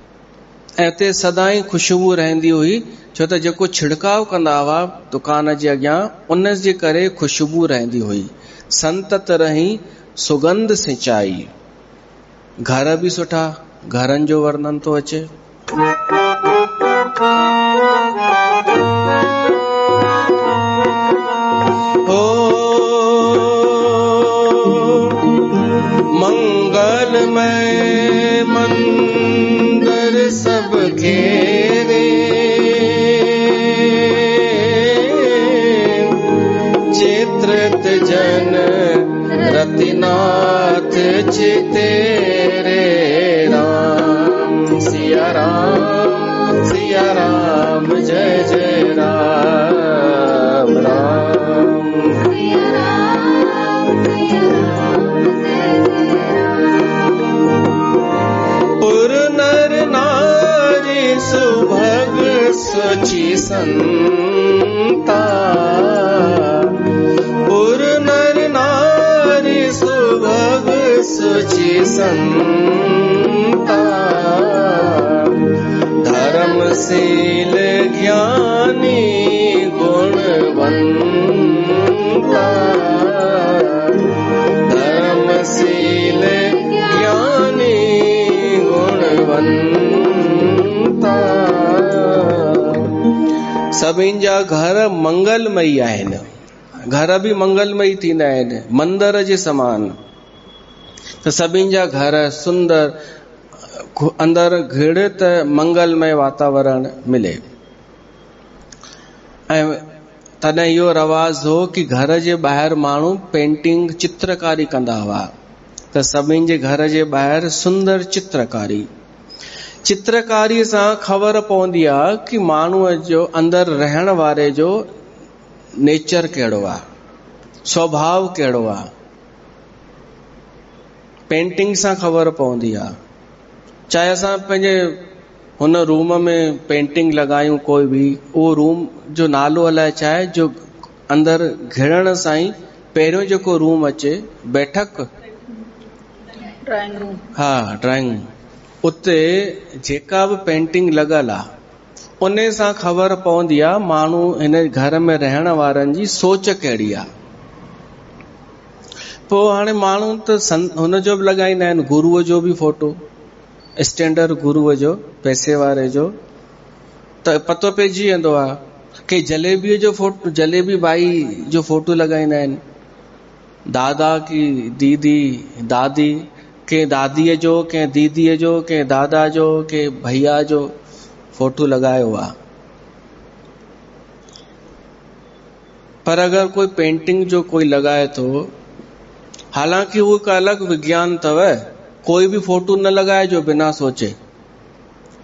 ऐं उते सदाई खुशबू रहंदी हुई। छो त जेको छिड़काव कंदा हुआ दुकान जे अॻियां उन जे करे खुशबू रहंदी हुई। संतत रही सुगंध सिंचाई। घर बि सुठा, घरनि जो वर्णन थो अचे। मंगलमय मंदिर सब घेरे, चित्रित जन रतिनाथ चितेरे। राम सिया राम जय जय राम, राम सिया राम पुर नर नारी सुभग सुचि संता, पुर नर नारी सुभग सुचि संता। धर्मशील ज्ञानी गुणवंता, धर्मशील ज्ञानी गुणवंता। सभिनि जा घर मंगलमयी आहिनि। घर बि मंगलमयी थींदा आहिनि, मंदिर जे समान। त सभिनि जा घर सुंदर, अंदरि घिड़ित मंगलमय वातावरण मिले। ऐं तॾहिं इहो रवाज़ हो कि घर जे ॿाहिरि माण्हू पेंटिंग चित्रकारी कंदा हुआ। त सभिनि जे घर जे ॿाहिरि सुंदर चित्रकारी। चित्रकारीअ सां ख़बर पवंदी आहे कि माण्हूअ जो अंदरि रहण वारे जो नेचर कहिड़ो आहे, स्वभाव कहिड़ो आहे। पेंटिंग सां ख़बर पवंदी आहे। चाहे असां पंहिंजे हुन रूम में पेंटिंग लॻायूं कोई बि, उहो रूम जो नालो अलाए छा आहे, जो अंदरि घिड़ण सां ई पहिरियों जेको रूम अचे, बैठक, ड्राइंग रूम, हा ड्राइंग, उते जेका बि पेंटिंग लॻल आहे उन सां ख़बर पवंदी आहे माण्हू हिन घर में रहण वारनि जी सोच कहिड़ी आहे। पोइ हाणे माण्हू त हुन जो बि लॻाईंदा आहिनि, गुरूअ जो बि फोटो, स्टैंडर्ड गुरूअ जो, पैसे वारे जो, त पतो पइजी वेंदो आहे कि जलेबीअ जो फोटो, जलेबी बाई जो फोटो लॻाईंदा आहिनि। दादा की दीदी, दादी के दादीअ जो, के दीदीअ जो, के दादा जो, के भैया जो फोटो लॻायो आहे। पर अगरि कोई पेंटिंग जो कोई लॻाए थो, हालांकि उहो हिकु अलॻि विज्ञान अथव, कोई बि फोटो न लॻाइजो बिना सोचे।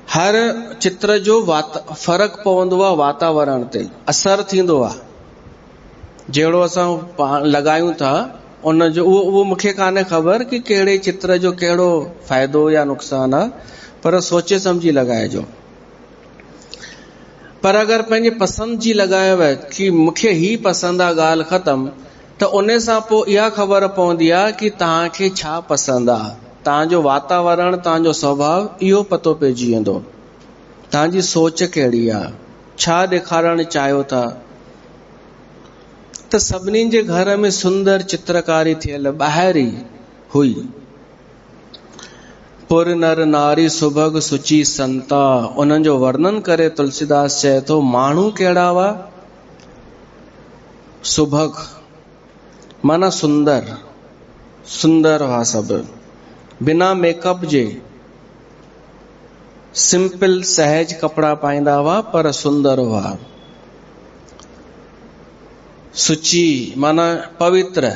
हर चित्र जो फ़र्क़ु पवंदो आहे, वातावरण ते असर थींदो आहे। जहिड़ो असां लॻायूं था उन जो उहो मूंखे कान्हे ख़बर कि कहिड़े चित्र जो कहिड़ो फ़ाइदो या नुक़सान आहे, पर सोचे सम्झी लॻाइजो। पर अगरि पंहिंजे पसंदि जी लॻायव कि मूंखे ही पसंदि आहे, ॻाल्हि ख़तमु, त उन सां पोइ इहा ख़बर पवंदी आहे कि तव्हांखे छा पसंदि आहे, तव्हांजो वातावरण, तव्हांजो स्वभाव, इहो पतो पइजी वेंदो। तव्हांजी सोच कहिड़ी आहे, छा ॾेखारणु चाहियो था। त सभिनी जे घर में सुंदर चित्रकारी थियल ॿाहिरि ई हुई। पुर नर नारी सुभग सुची संता, उन्हनि जो वर्णन करे तुलसीदास चए थो माण्हू कहिड़ा हुआ, सुभग माना सुंदर, सुंदर हुआ सभु, बिना मेकअप जे। सिंपल सहज कपड़ा पाईंदा हुआ पर सुंदर हुआ। सुची माना पवित्र,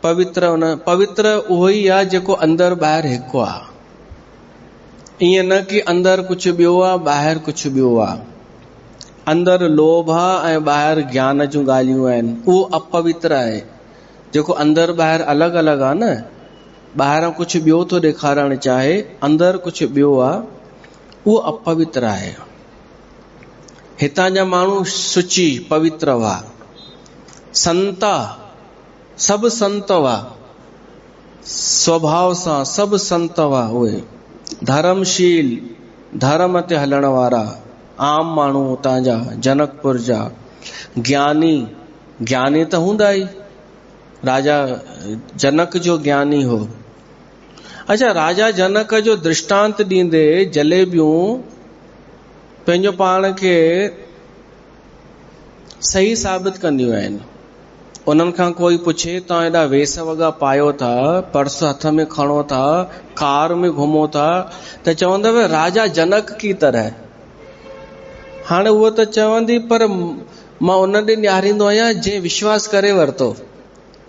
पवित्र उहो ई आहे जेको अंदर ॿाहिरि हिकु आहे। ईअं न कि अंदर कुझु ॿियो आहे ॿाहिरि कुझु ॿियो आहे। अंदर लोभ आहे ऐं ॿाहिरि ज्ञान जूं ॻाल्हियूं आहिनि, उहो अपवित्र आहे। जेको अंदर ॿाहिरि अलॻि अलॻि आहे न, ॿाहिरां कुझु ॿियो थो ॾेखारणु चाहे, अंदर कुझु ॿियो आहे, उहो अपवित्र आहे। हितां जा माण्हू सुची पवित्र हुआ, संता सभु संत हुआ, स्वभाव सां सभु संत हुआ। उहे धर्मशील, धर्म ते हलण वारा आम माण्हू हुतां जा, जनकपुर जा। ज्ञानी, ज्ञानी त हूंदा ई, राजा जनक जो ज्ञानी हो। अच्छा, राजा जनक जो दृष्टांत ॾींदे जलेबियूं पंहिंजो पाण खे सही साबित कंदियूं आहिनि। उन्हनि खां कोई पुछे, तव्हां एॾा वेस वॻा पायो था, पर्स हथ में खणो था, कार में घुमो था, त चवंदव राजा जनक की तरह। हाणे उहो त चवंदी, पर मां उन ॾे न्यारींदो आहियां जंहिं विश्वास करे वरितो।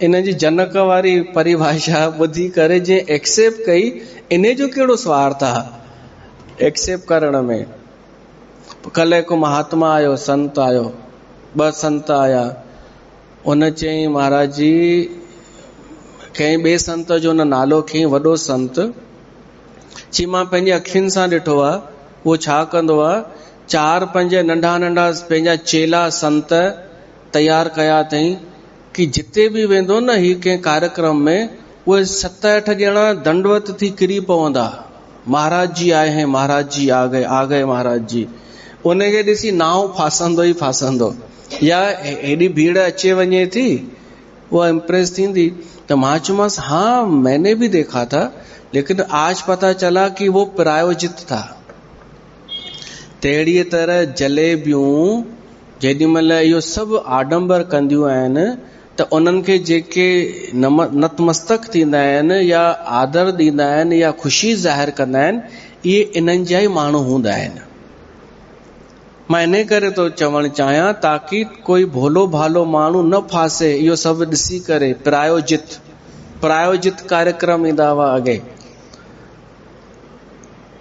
इन जी जनक वारी परिभाषा ॿुधी करे जंहिं एक्सेप्ट कई, इन जो कहिड़ो स्वार्थ आहे एक्सेप्ट करण में। कल्ह हिकु महात्मा आयो, संत आयो, 2 संत आया। उन चई, महाराज जी, कंहिं ॿिए संत जो न नालो खईं, वॾो संत चई, मां पंहिंजे अखियुनि सां ॾिठो आहे। उहो छा कंदो आहे, 4-5 नंढा नंढा पंहिंजा चेला संत तैयार कया अथई कि जिते बि वेंदो न ही कंहिं कार्यक्रम में, उहे 7-8 ॼणा दंडवत थी किरी पवंदा, महाराज जी आए हैं, महाराज जी आ गए महाराज जी। उनखे ॾिसी नाव फासंदो ई फासंदो, या हेॾी भीड़ अचे वञे थी, वो इम्प्रेस थींदी। तो मां चयोमांसि, हाँ मैंने भी देखा था, लेकिन आज पता चला कि वो प्रायोजित था। तहिड़ीअ तरह जलेबियूं जेॾी महिल इहो सभु आडंबर कंदियूं आहिनि, त उन्हनि खे जेके नतमस्तक थींदा आहिनि या आदर ॾींदा आहिनि या ख़ुशी ज़ाहिर कंदा आहिनि, इहे इन्हनि जा ई माण्हू हूंदा आहिनि। मां इन करे तो चवणु चाहियां ताकि कोई भोलो भालो माण्हू न फासे। इहो सभु ॾिसी करे प्रायोजित कार्यक्रम ईंदा हुआ अॻे,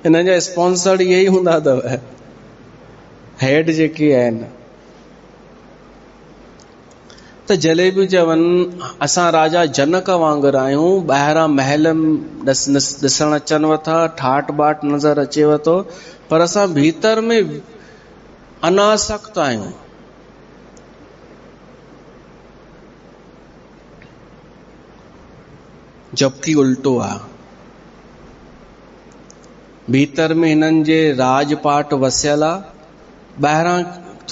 इन जा स्पॉन्सर इहे ई हूंदा अथव, हेड जेके आहिनि। त जलेबियूं चवनि, असां राजा जनक वांगुरु आहियूं, ॿाहिरां महल ॾिसण अचनि था, ठाट बाट नज़र अचेव थो, पर असां भीतर में अनासक्त आहियूं। जबकि उल्टो आहे, भीतर में हिननि जे राजपाट वसियल आहे, ॿाहिरां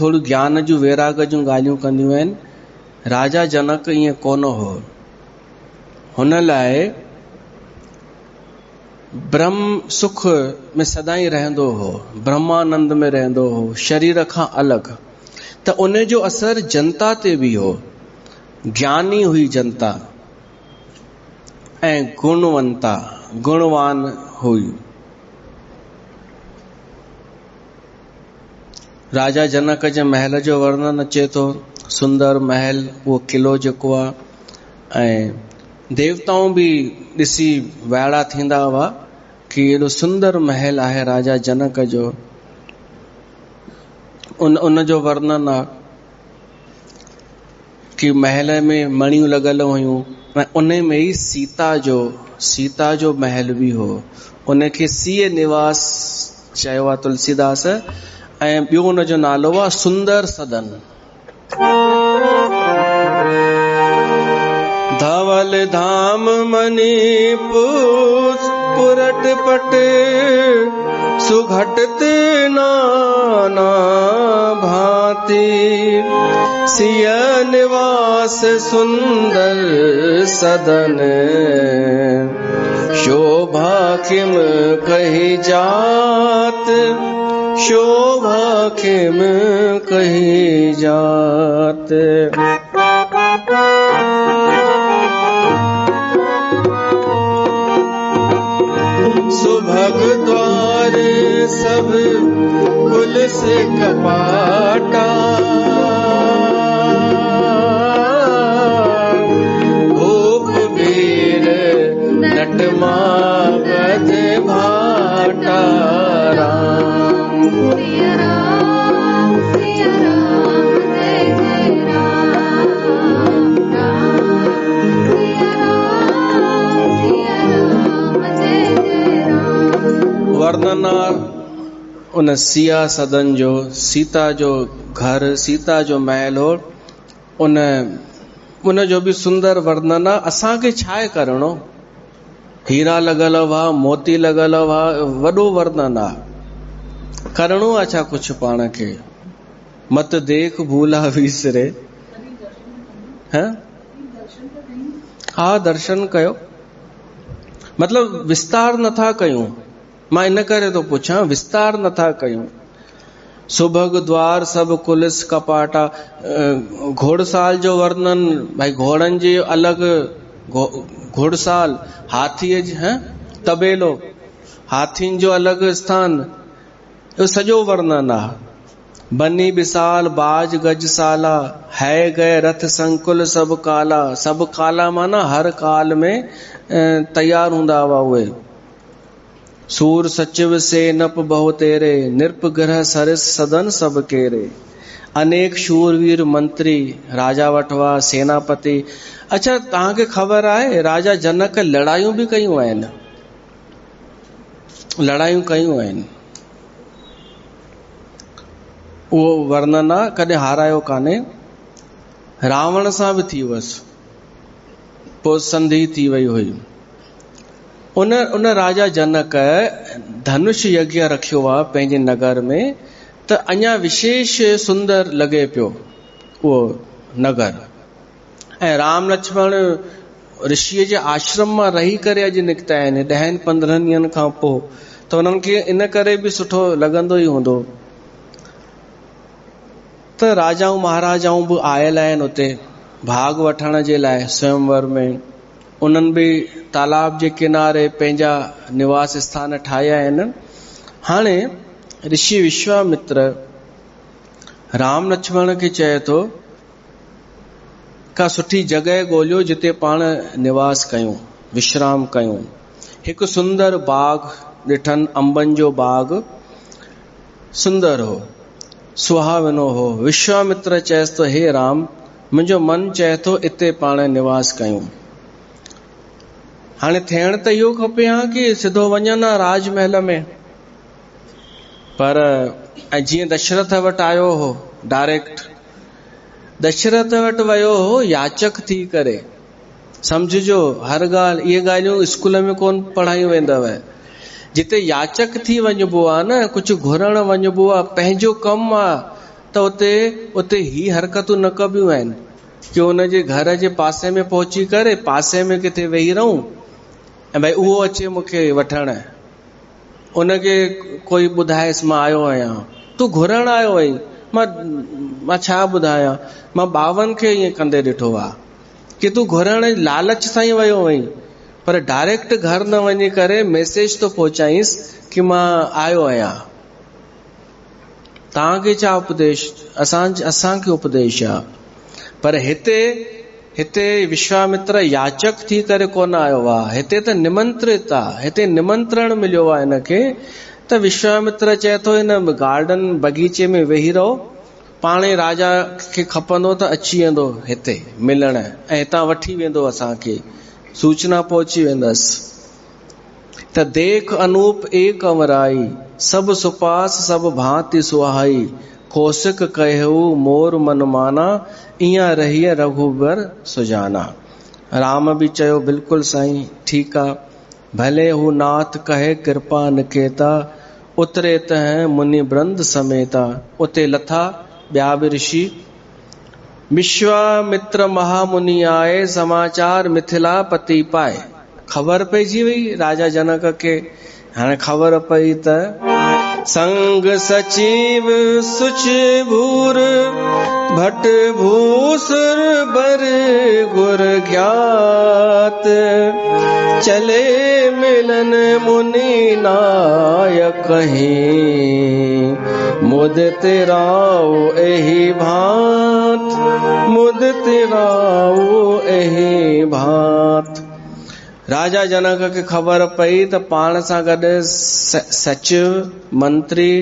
थोड़ी ज्ञान जूं वैराग जूं ॻाल्हियूं कंदियूं आहिनि। राजा जनक ईअं कोन हो। हुन लाइ ब्रह्म सुख में सदाई रहंदो हो, ब्रह्मानंद में रहंदो हो, शरीर खां अलॻि। त उन जो असर जनता ते भी हो। ज्ञानी हुई जनता ऐं गुणवंता, गुणवान हुई। राजा जनक जे महल जो वर्णन अचे थो, सुंदर महल, उहो किलो जेको आहे, ऐं देवताऊं भी ॾिसी वाइड़ा थींदा हुआ कि एॾो सुंदर महल आहे राजा जनक जो। उन जो वर्णन आहे कि महल में मणियूं लॻल हुयूं, ऐं उन में ई सीता जो महल भी हो। उनखे सीय निवास चयो आहे तुलसीदास, ऐं ॿियो उन जो नालो आहे सुंदर सदन। धवल धाम मणि पुरट पट सुघटत नाना भांति, सिय निवास सुंदर सदन, शोभा किम कही जात, शोभा किम कही जात। सुभग द्वार सब कुल से कपाटा, भूप वीर नटमा गध भाटा, राम सिया राम जय जय राम, राम सिया राम जय जय राम। वर्णना उन सिया सदन जो, सीता जो घर, सीता जो महल हो, उन जो भी सुंदर वर्णन आहे। असांखे छा आहे करणो? हीरा लॻल हुआ, मोती लॻल हुआ, वॾो वर्णन आहे। करणो आहे छा कुछ पाण खे? मत देख भूला विसरे, हा दर्शन कयो, मतलब विस्तार नथा कयूं। मां इन करे तो पुछां, विस्तार नथा कयूं। सुभग द्वार सब कुलिस कपाटा, घोड़साल जो वर्णन, भाई घोड़न जी अलग, घोड़साल हाथी है, तबेलो हाथीन जो अलग स्थान, यो सजो वर्णन आ। बनी विशाल बाज गजसाला, है गए रथ संकुल सब काला। सब काला माना हर काल में तैयार हुंदा हुआ उहे। सूर सचिव से नप बहु तेरे, नृप ग्रह सरिस सदन सब केरे। अनेक शूरवीर मंत्री राजा वटवा सेनापति। अच्छा तव्हांखे ख़बर आहे राजा जनक लड़ायूं भी कयूं आहिनि, लड़ायूं कयूं आहिनि। उहो वर्णन आहे, कॾहिं हारायो कान्हे। रावण सां बि थी हुअसि, पोइ संधि थी वई हुई। उन राजा जनक धनुष यज्ञ रखियो आहे पंहिंजे नगर में, त अञा विशेष सुंदर लॻे पियो उहो नगर। ऐं राम लक्ष्मण ऋषिअ जे आश्रम मां रही करे अॼु निकिता आहिनि 10-15 ॾींहंनि खां पोइ, त उन्हनि खे इन करे बि सुठो लॻंदो ई हूंदो। त राजाऊं महाराजाऊं बि आयल आहिनि उते भाग वठण जे लाइ स्वयंवर में। उन्हनि बि तालाब जे किनारे पंहिंजा निवास स्थान ठाहिया आहिनि। हाणे ऋषि विश्वामित्र राम लक्ष्मण खे चए थो का सुठी जॻह ॻोल्हियो जिते पाण निवास कयूं, विश्राम कयूं। हिकु सुंदर बाग ॾिठनि, अंबनि जो बाग सुंदर हो, सुहावनो हो। विश्वामित्र चएसि थो हे राम, मुंहिंजो मन चए थो इते पाण निवास कयूं। हाणे थियण त इहो खपे हा कि सिधो वञनि हा राजमहल में, पर जीअं दशरथ वटि आयो हो डायरेक्ट, दशरथ वटि वियो हो याचक थी करे। समझिजो हर ॻाल्हि, इहे ॻाल्हियूं स्कूल में कोन पढ़ायूं वेंदव। जिते याचक थी वञबो आहे न, कुझु घुरण वञबो आहे, पंहिंजो कमु आहे, त उते ही हरकतूं न कबियूं आहिनि कि उनजे घर जे पासे में पहुची करे पासे में किथे वेही रहूं ऐं भाई उहो अचे मूंखे वठण, उनखे कोई ॿुधाएसि मां आयो आहियां, तूं घुरण आयो आहीं, मां छा ॿुधायां। मां ॿावनि खे ईअं कंदे ॾिठो आहे कि तूं घुरण लालच सां ई वियो आहीं, पर डायरेक्ट घर न वञी करे मैसेज तो पहुचाईंसि कि मां आयो आहियां। तव्हांखे छा उपदेश, असांखे उपदेश आहे। पर हिते विश्वामित्र याचक थी करे कोन आयो आहे, हिते त निमंत्रित आहे, हिते निमंत्रण मिलियो आहे हिनखे। त विश्वामित्र चए थो हिन गार्डन बगीचे में वेही रहो, पाणे राजा खे खपंदो त अची वेंदो हिते मिलण ऐं हितां वठी वेंदो, असांखे सूचना पहुची वेंदसि। त देख अनूप एक अमराई, सब सुपास सब भांति सुहाई। कौशिक कहू मोर मन माना, इया रही रघुबर सुजाना। राम भी चयो बिल्कुल साईं ठीकु आहे, भले हू नाथ कहे कृपा निकेता। उतरे तह मुनि वृंद समेता। उते लथा ॿिया बि ऋषि। विश्वामित्र महामुनि आए, समाचार मिथिलापति पाए। ख़बर पइजी वई राजा जनक खे। हाणे ख़बर पई त संग सचिव सुच भूर भट भूसुर बर गुर ज्ञात चले मिलन मुनि नायक कहीं मुदित राव एहि भांत मुदित राव एहि भांत। राजा जनक खे ख़बर पई त पाण सां गॾु सचिव मंत्री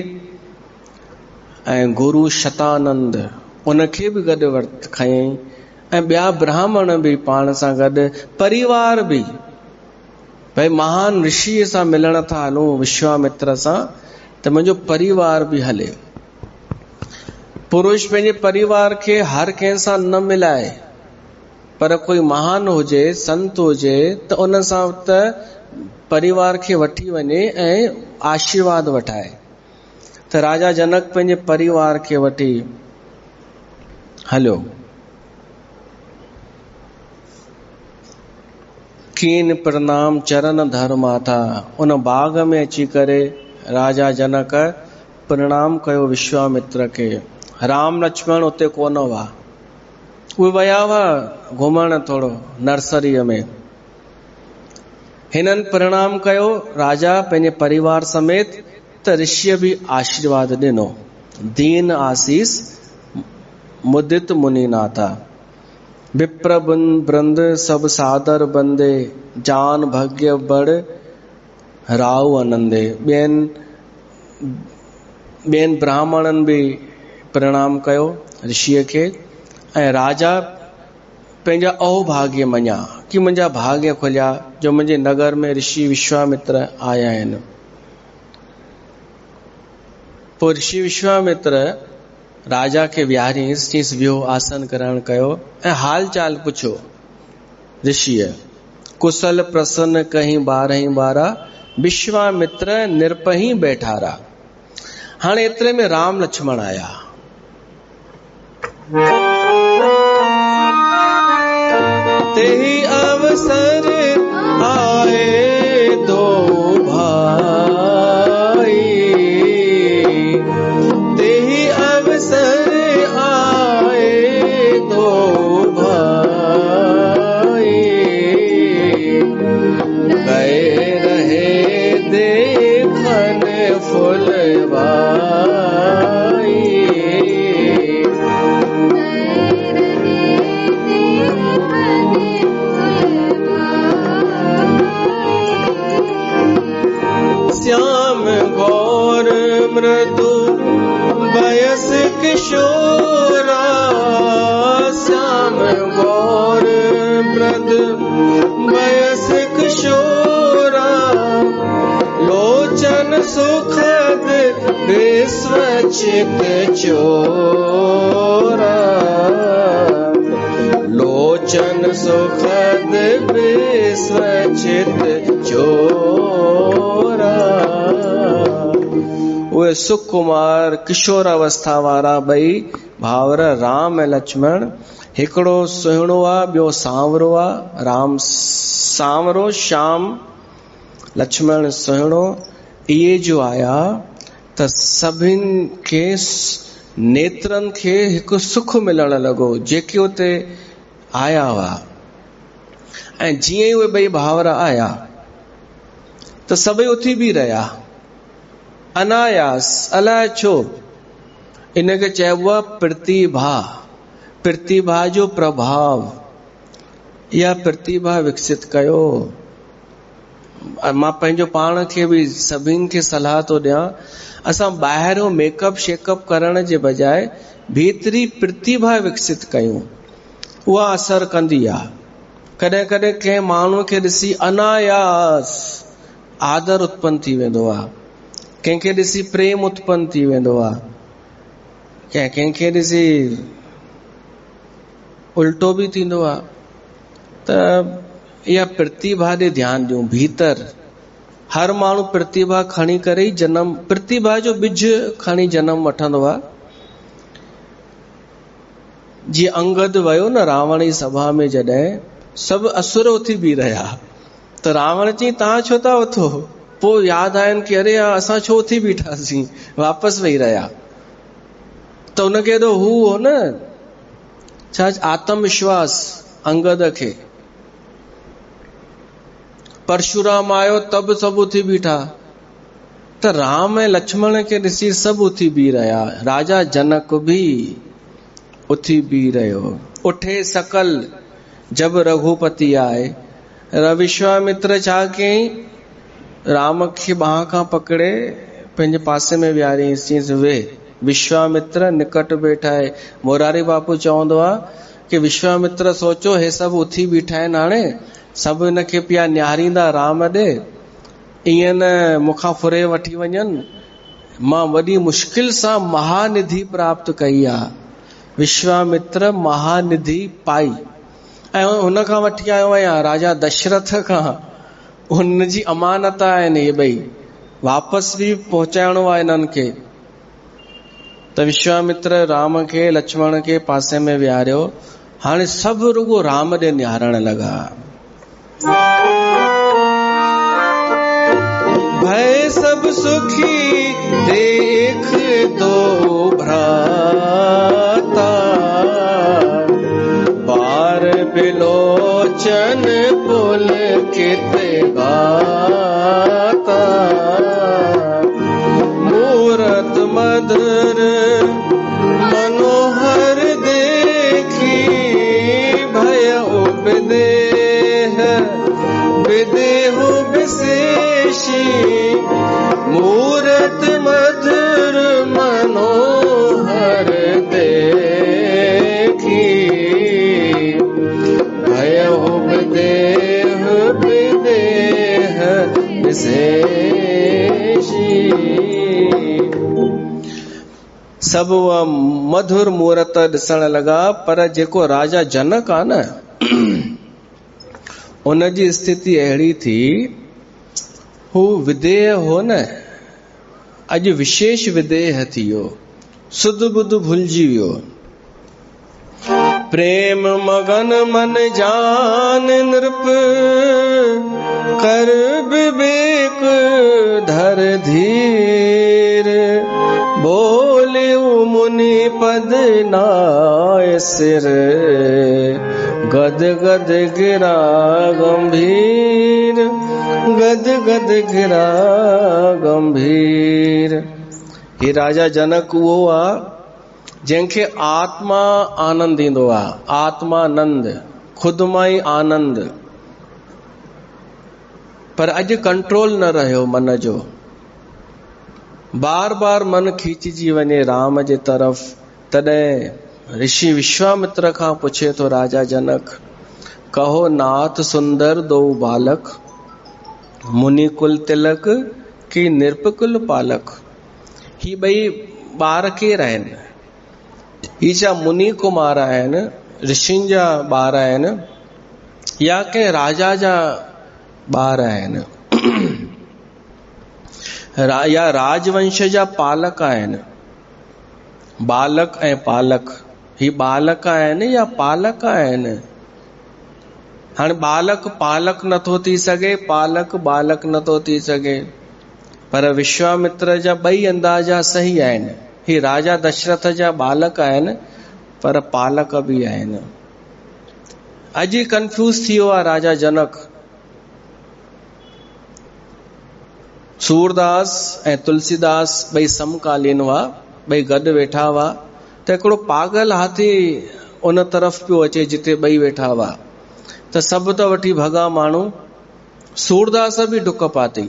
ऐं गुरु शतानंद उनखे बि गॾु वरत खयईं ऐं ॿिया ब्राह्मण बि पाण सां गॾु, परिवार बि। भई महान ऋषिअ सां मिलण था हलूं विश्वामित्र सां, त मुंहिंजो परिवार बि हले। पुरुष पंहिंजे परिवार खे हर कंहिं सां न मिलाए, पर कोई महान हुजे संत हुजे त उन सां त परिवार खे वठी वञे ऐं आशीर्वाद वठाए। त राजा जनक पंहिंजे परिवार खे वठी हलियो। कीन प्रणाम चरण धर्मा था। उन बाग में अची करे राजा जनक प्रणाम कयो विश्वामित्र खे। राम लक्ष्मण उते कोन हुआ, उहे विया हुआ घुमण थोरो नर्सरीअ में। हिननि प्रणाम कयो राजा पंहिंजे परिवार समेत, त ऋषिअ बि आशीर्वाद ॾिनो। दीन आसीस मुदित मुनि नाथा विप्र वृंद सब सादर बंदे जान भाग्य बड़ राव आनंदे। ॿियनि ब्राह्मणनि बि प्रणाम कयो ऋषिअ खे ऐं राजा पंहिंजा अहोभाग्य मञा कि मुंहिंजा भाग्य खुलिया जो मुंहिंजे नगर में ऋषि विश्वामित्र आया आहिनि। पोइ ऋषि विश्वामित्र राजा खे विहारियंसि, चईंसि वियो आसन ग्रहण कयो ऐं हाल चाल पुछो ऋषिअ। कुशल प्रसन्न कहीं 12 विश्वामित्र निरपही बैठारा। हाणे एतिरे में राम लक्ष्मण आया। तेही अवसर आए दो भाई, तेही अवसर आए दो भाई, गए रहे देखन फुलवाई। श्याम गौर मृदु बयस किशोरा, श्याम गौर मृदु बयस किशोरा, लोचन सुखद विश्वचित चोरा, लोचन सुखद विश्वचित चोरा। उहे सुकुमार किशोर अवस्था वारा ॿई भावर राम ऐं लक्ष्मण, हिकिड़ो सुहिणो आहे ॿियो सांवरो आहे। राम सांवरो, श्याम, लक्ष्मण सुहिणो। इहे जो आया त सभिनि खे नेत्रनि खे हिकु सुख मिलण लॻो जेके उते आया हुआ। ऐं जीअं ई उहे ॿई भावर आया त सभई उथी बि रहिया अनायास। अलाए छो इनखे चइबो आहे प्रतिभा। प्रतिभा जो प्रभाव, इहा प्रतिभा विकसित कयो। मां पंहिंजो पाण खे बि सभिनि खे सलाह थो ॾियां, असां ॿाहिरियों मेकअप शेकअप करण जे बजाए भीतरी प्रतिभा विकसित कयूं, उहा असर कंदी आहे। कॾहिं कॾहिं कंहिं माण्हूअ खे ॾिसी अनायास आदर उत्पन्न थी वेंदो आहे, कंहिंखे ॾिसी प्रेम उत्पन्न थी वेंदो आहे, कंहिंखे ॾिसी उल्टो बि थींदो आहे। त इहा प्रतिभा ॾे ध्यानु ॾियूं। भीतर हर माण्हू प्रतिभा खणी करे ई जनम, प्रतिभा जो बिज खणी जनम वठंदो आहे। जीअं अंगद वियो न रावण जी सभा में, जॾहिं सभु असुर उथी बीह रहिया त रावण चई तव्हां छो था उथो, पोइ यादि आहिनि कि अरे यार असां छो थी बीठासीं, वापसि वेही रहिया। त उनखे एॾो हू हो न, छा आत्मविश्वास अंगद खे। परशुराम आयो तब सभु उथी बीठा, त राम ऐं लक्ष्मण खे ॾिसी सभु उथी बीह रहिया। राजा जनक भी उथी बीह रहियो। उठे सकल जब रघुपति आए। विश्वामित्र छा कयईं, राम खे बाह खां पकड़े पंहिंजे पासे में विहारियईं, चयईंसि वे। विश्वामित्र निकट वेठा आहे। मोरारी बापू चवंदो आहे कि विश्वामित्र सोचो हे सभु उथी बीठा आहिनि, हाणे सभु हिनखे पिया निहारींदा राम ॾे, ईअं न मूंखां फुरे वठी वञनि। मां वॾी मुश्किल सां महानिधि प्राप्त कई आहे। विश्वामित्र महानिधि पाई ऐं हुन खां वठी आयो आहियां, राजा दशरथ खां। हुन जी अमानत आहिनि इहे ॿई, वापसि बि पहुचाइणो आहे इन्हनि खे। त विश्वामित्र राम खे लक्ष्मण खे पासे में विहारियो। हाणे सभु रुगो राम ॾे निहारण लॻा। भय सब सुखी देख दो भ्राता, बार बिलोचन पुलकित गाता। मूरत मधुर मनोहर देखी, भय उपदेह विदेहु विशेषी। मूरत मधुर मनोहर देखी, भय उपदेह विदेह विशेषी। सब उहा मधुर मूरत ॾिसण लॻा। पर जेको राजा जनक आहे न, उन जी स्थिति अहिड़ी थी, हू विदेह हो न, अॼु विशेष विदेह थी वियो, सुध बुध भुलिजी वियो। प्रेम मगन मन जान नृप, कर विवेक धर धीर। बोले मुनि पद नाय सिर, गद गद गिरा गंभीर। गद गद गिरा गंभीर। ही राजा जनक उहो आहे जंहिंखे आत्मा आनंद ईंदो आहे, आत्मानंद, खुद मां ई आनंद। पर अॼु कंट्रोल न रहियो मन जो, बार बार मन खींचजी वञे राम जे तरफ। तॾहिं ऋषि विश्वामित्र खां पुछे थो राजा जनक, कहो नाथ सुंदर दो बालक, मुनि कुल तिलक की निरपकुल पालक। ही ॿई ॿार केर आहिनि? ही छा मुनि कुमार आहिनि, ऋषिनि जा ॿार आहिनि, या कंहिं राजा जा ॿार आहिनि, या राजवंश जा पालक आहिनि? बालक ऐं पालक, ही बालक आहिनि या पालक आहिनि? हाणे बालक पालक नथो थी सघे, पालक बालक नथो थी सघे। पर विश्वामित्र जा ॿई अंदाजा सही आहिनि। ही राजा दशरथ जा बालक आहिनि, पर पालक बि आहिनि। अॼु कंफ्यूज थी वियो आहे राजा जनक। सूरदास ऐं तुलसीदास ॿई समकालीन हुआ, ॿई गॾु वेठा हुआ। त हिकिड़ो पागल हाथी उन तरफ़ पियो अचे जिते ॿई वेठा हुआ। त सभु त वठी भॻा माण्हू, सूरदास बि डुक पाती।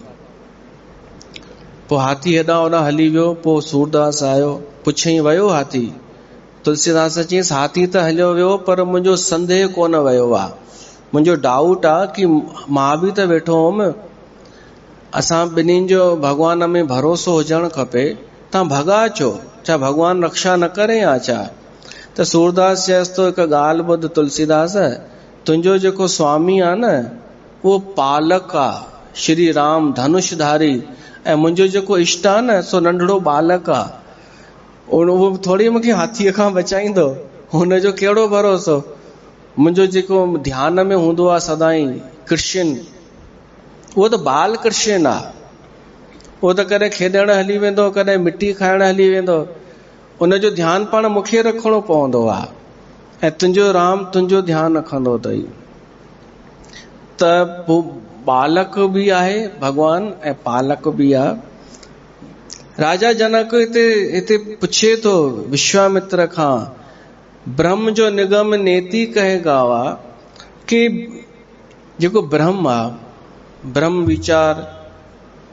पोइ हाथी हेॾां होॾां हली वियो। पोइ सूरदास आयो, पुछई वियो हाथी? तुलसीदास चयईंसि हाथी त हलियो वियो, पर मुंहिंजो संदेह कोन वियो आहे। मुंहिंजो डाउट आहे कि मां बि त वेठो हुअमि। असां ॿिन्हिनि जो भॻवान में भरोसो हुजणु खपे। तव्हां भॻा छो? छा भॻवान रक्षा न करे या छा? त सूरदास चयसि थो, हिकु ॻाल्हि ॿुध तुलसीदास, तुंहिंजो जेको स्वामी आहे न, उहो पालक आहे, श्री राम धनुषधारी, ऐं मुंहिंजो जेको इष्ट आहे न, सो नंढड़ो बालक आहे। उहो थोरी मूंखे हाथीअ खां बचाईंदो, हुनजो कहिड़ो भरोसो? मुंहिंजो जेको ध्यान में हूंदो आहे सदाई कृष्ण, उहो त बाल कृष्ण आहे। उहो त कॾहिं खेॾण हली वेंदो, कॾहिं मिटी खाइण हली वेंदो। उनजो ध्यानु पाण मूंखे रखिणो पवंदो आहे, ऐं तुंहिंजो राम तुंहिंजो ध्यानु रखंदो अथई। त पोइ बालक बि आहे भगवान ऐं पालक बि आहे। राजा जनक हिते पुछे थो विश्वामित्र खां, ब्रह्म जो निगम नेति कहे गावा, कि जेको ब्रह्म आहे, ब्रह्म विचार,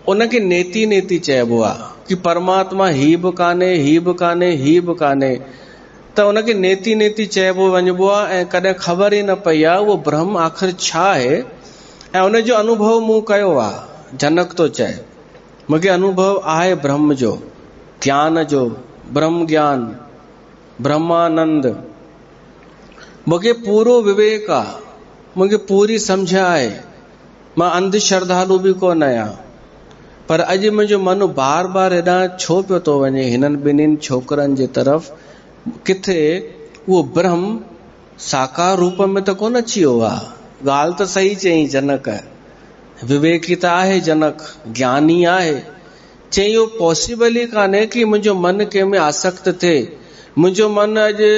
उनखे नेति नेति चइबो आहे कि परमात्मा ही बि कान्हे, ही बि कान्हे, ही बि कान्हे। त उनखे नेति नेति चइबो वञिबो आहे, ऐं कॾहिं ख़बर ई न पई आहे उहो ब्रह्म आख़िर छा आहे। ऐं उनजो अनुभव मूं कयो आहे। जनक तो चए, मूंखे अनुभव आहे ब्रह्म जो, ज्ञान जो, ब्रह्म ज्ञान, ब्रह्मानंद, मूंखे पूरो विवेक आहे, मूंखे पूरी सम्झ आहे। मां अंध श्रद्धालु बि कोन आहियां, पर अॼु मुंहिंजो मन बार बार हेॾां छो पियो थो वञे हिननि ॿिन्हिनि छोकरनि जे तरफ़। किथे उहो ब्रह्म साकार रूप में त कोन अची वियो आहे। ॻाल्हि त सही चई जनक, विवेकी त आहे जनक, ज्ञानी आहे, चई इहो पॉसिबल ई कान्हे कि मुंहिंजो मन कंहिंमें आसक्त थिए। मुंहिंजो मन अॼु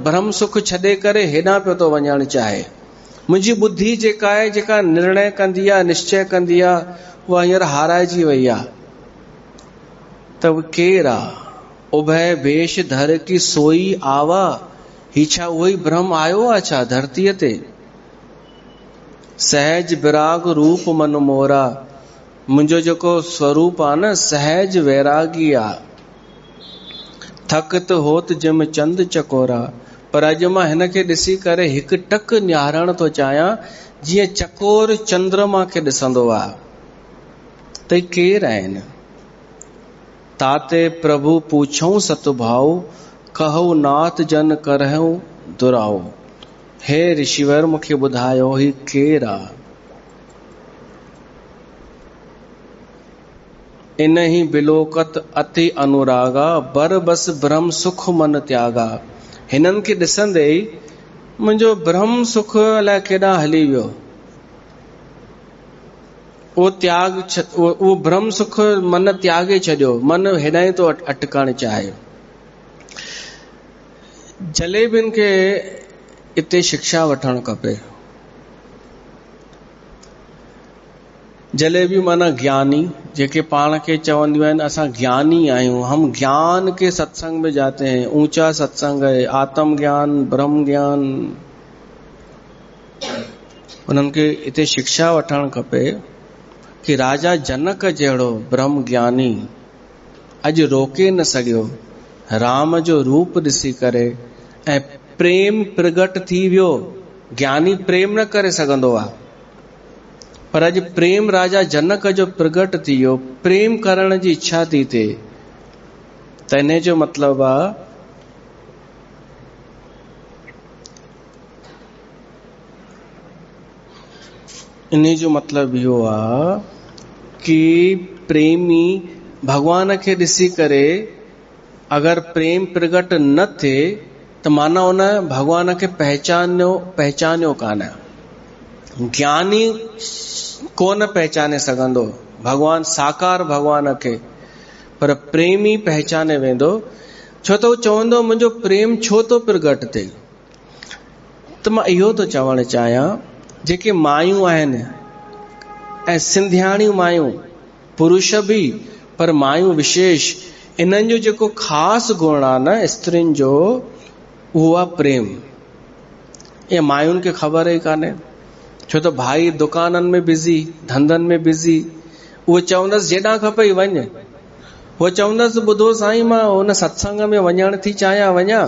ब्रह्म सुख छॾे करे हेॾां पियो थो वञणु चाहे। मुंहिंजी बुद्धि जेका आहे, जेका निर्णय कंदी आहे, निश्चय कंदी आहे, उहा हींअर हाराइजी वई आहे। त केरु आहे? उभय भेष धर की सोई आवा, ही छा उहो ई ब्रह्म आयो आहे छा धरतीअ ते? सहज विराग रूप मन मोरा, मुंहिंजो जेको स्वरूप आहे न सहज वैरागी आहे। थकत होत जिम चंद चकोरा, पर अॼु मां हिन खे ॾिसी करे हिकु टक निहारण थो चाहियां, जीअं चकोर चंद्रमा खे ॾिसंदो आहे। त केरु आहिनि? ताते प्रभु पूछऊं सतभाऊ, कहूं नाथ जन करहूं दुराओ। हे ऋषिवर मूंखे ॿुधायो ही केरु आहे? इन ही बिलोकत अति अनुरागा, बर बस ब्रह्म सुख मन त्यागा। हिननि खे ॾिसंदे ई मुंहिंजो ब्रह्म सुख अलाए केॾां हली वियो। उहो त्याग, उहो ब्रह्म सुख मन त्यागे छॾियो, मन हेॾां ई थो अटकणु चाहे। जलेबियुनि खे इते शिक्षा वठणु खपे। जलेबी माना ज्ञानी, जेके पाण खे चवंदियूं आहिनि असां ज्ञानी आहियूं, हम ज्ञान के सत्संग में जाते हैं, ऊंचा सत्संग है, आत्म ज्ञान, ब्रह्म ज्ञान। उन्हनि खे इते शिक्षा वठणु खपे कि राजा जनक जहिड़ो ब्रह्म ज्ञानी अॼु रोके न सघियो राम जो रूप ॾिसी करे, ऐं प्रेम प्रगट थी वियो। ज्ञानी प्रेम न करे सघंदो आहे, पर अॼु प्रेम राजा जनक जो प्रगट थी वियो, प्रेम करण जी इच्छा थी थिए। त इन जो मतिलबु आहे इन जो मतिलबु इहो आहे कि प्रेमी भगवान खे ॾिसी करे अगरि प्रेम प्रगट न थिए त माना उन भगवान खे पहचानियो कान। ज्ञानी कोन पहचाने सघंदो भगवान, साकार भगवान खे, पर प्रेमी पहचाने वेंदो। छो त उहो चवंदो मुंहिंजो प्रेम छो थो प्रगट थिए। त मां इहो थो चवणु चाहियां, जेके मायूं आहिनि ऐं सिंधियाणियूं मायूं, पुरुष बि पर मायूं विशेष, इन्हनि जो जेको ख़ासि गुण आहे न स्त्रियुनि जो, उहो आहे प्रेम। इहे मायुनि खे ख़बर ई कान्हे। छो त भाई दुकाननि में बिज़ी, धंधनि में बिज़ी, उहो चवंदसि जेॾां खपई वञ। उहो चवंदसि ॿुधो साईं मां हुन सत्संग में वञण थी चाहियां, वञा,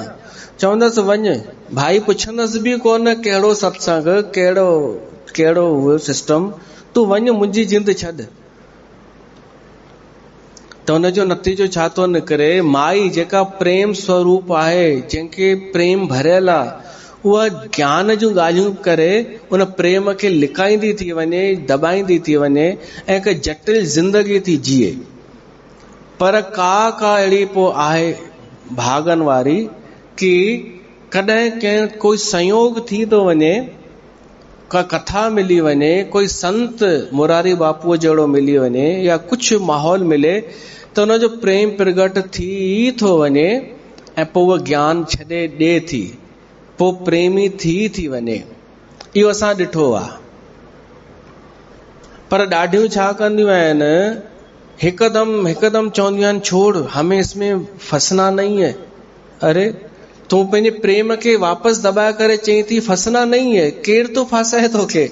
चवंदसि वञ। भाई पुछंदसि बि कोन कहिड़ो सत्संग, कहिड़ो उहो सिस्टम, तूं वञ, मुंहिंजी जिंद छॾ। त हुनजो नतीजो छा थो निकिरे? माई जेका प्रेम स्वरूप आहे, जंहिंखे प्रेम भरियल आहे, उहा ज्ञान जूं ॻाल्हियूं करे उन प्रेम खे लिकाईंदी थी वञे, दॿाईंदी थी वञे, ऐं हिकु जटिल ज़िंदगी थी जीए। पर का अहिड़ी पोइ आहे भागन वारी कि कॾहिं कंहिं कोई संयोग थी थो वञे का कथा मिली वञे, कोई संत मुरारी बापूअ जहिड़ो मिली वञे या कुछ माहौल मिले त उनजो प्रेम प्रगट थी थो वञे ऐं पोइ उहो ज्ञान छॾे ॾे थी, पोइ प्रेमी थी वञे। इहो असां ॾिठो आहे। पर ॾाढियूं छा कंदियूं आहिनि, हिकदमि चवंदियूं आहिनि छोड़, हमें इसमें फंसना नहीं है। अरे तूं पंहिंजे प्रेम खे वापसि दॿाए करे चई थी फंसना नहीं है। केरु थो फासाए तोखे?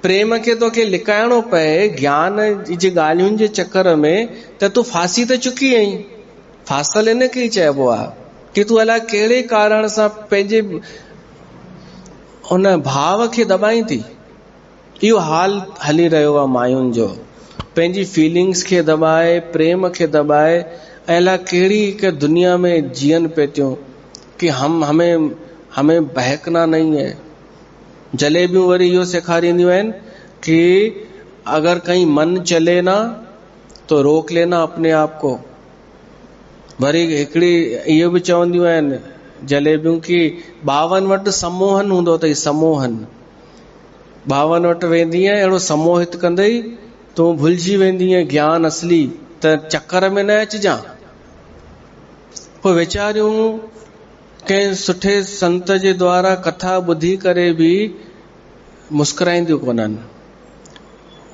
प्रेम खे तोखे लिकाइणो पए ज्ञान जी ॻाल्हियुनि जे चकर में त तूं फासी त चुकी आहीं। फासल इन खे ई चइबो आहे कि तूं अलाए कहिड़े कारण सां पंहिंजे उन भाव खे दॿाई थी। इहो हाल हली रहियो आहे मायुनि जो, पंहिंजी फीलिंग्स खे दॿाए, प्रेम खे दॿाए, ऐं अलाए कहिड़ी हिकु दुनिया में जीअनि पिए थियूं कि हमें बहकना नहीं है। जलेबियूं वरी इहो सेखारींदियूं आहिनि कि अगर कहीं मन चले ना तो रोक लेना अपने आप को। वरी हिकिड़ी इहो बि चवंदियूं आहिनि जलेबियूं कि 52 वटि सम्मोहन हूंदो अथई, सम्मोहन। 52 वटि वेंदी आहे, अहिड़ो सम्मोहित कंदई तूं भुलिजी वेंदी आहे ज्ञान असली, त चक्कर में न अचिजां। पोइ वीचारियूं कंहिं सुठे संत जे द्वारा कथा ॿुधी करे बि मुस्कुराईंदियूं कोन्हनि,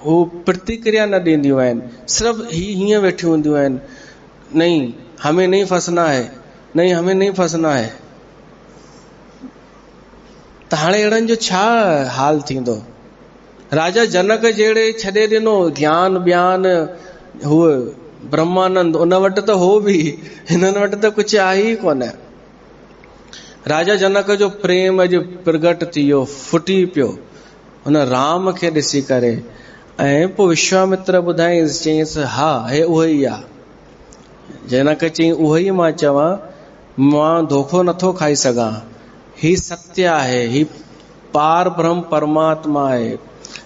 हू प्रतिक्रिया न ॾींदियूं आहिनि, सिर्फ़ु हीअं वेठियूं हूंदियूं आहिनि, नहीं हमें नहीं फंसना है, नहीं हमें नहीं फंसना है। त हाणे अहिड़नि जो छा हाल थींदो? राजा जनक जहिड़े छॾे ॾिनो ज्ञान ब्यान, हूअ ब्रह्मानंद, उन वटि त हो बि, हिननि वटि त कुझु आहे ई कोन। राजा जनक जो प्रेम अॼु प्रगट थी वियो, फुटी पियो हुन राम खे ॾिसी करे। ऐं पोइ विश्वामित्र ॿुधाईंसि, चईंसि हा हे उहो ई आहे। जनक चई उहो ई मां चवां, मां धोखो नथो खाई सघां, ही सत्य आहे, ही पार ब्रह्म परमात्मा आहे।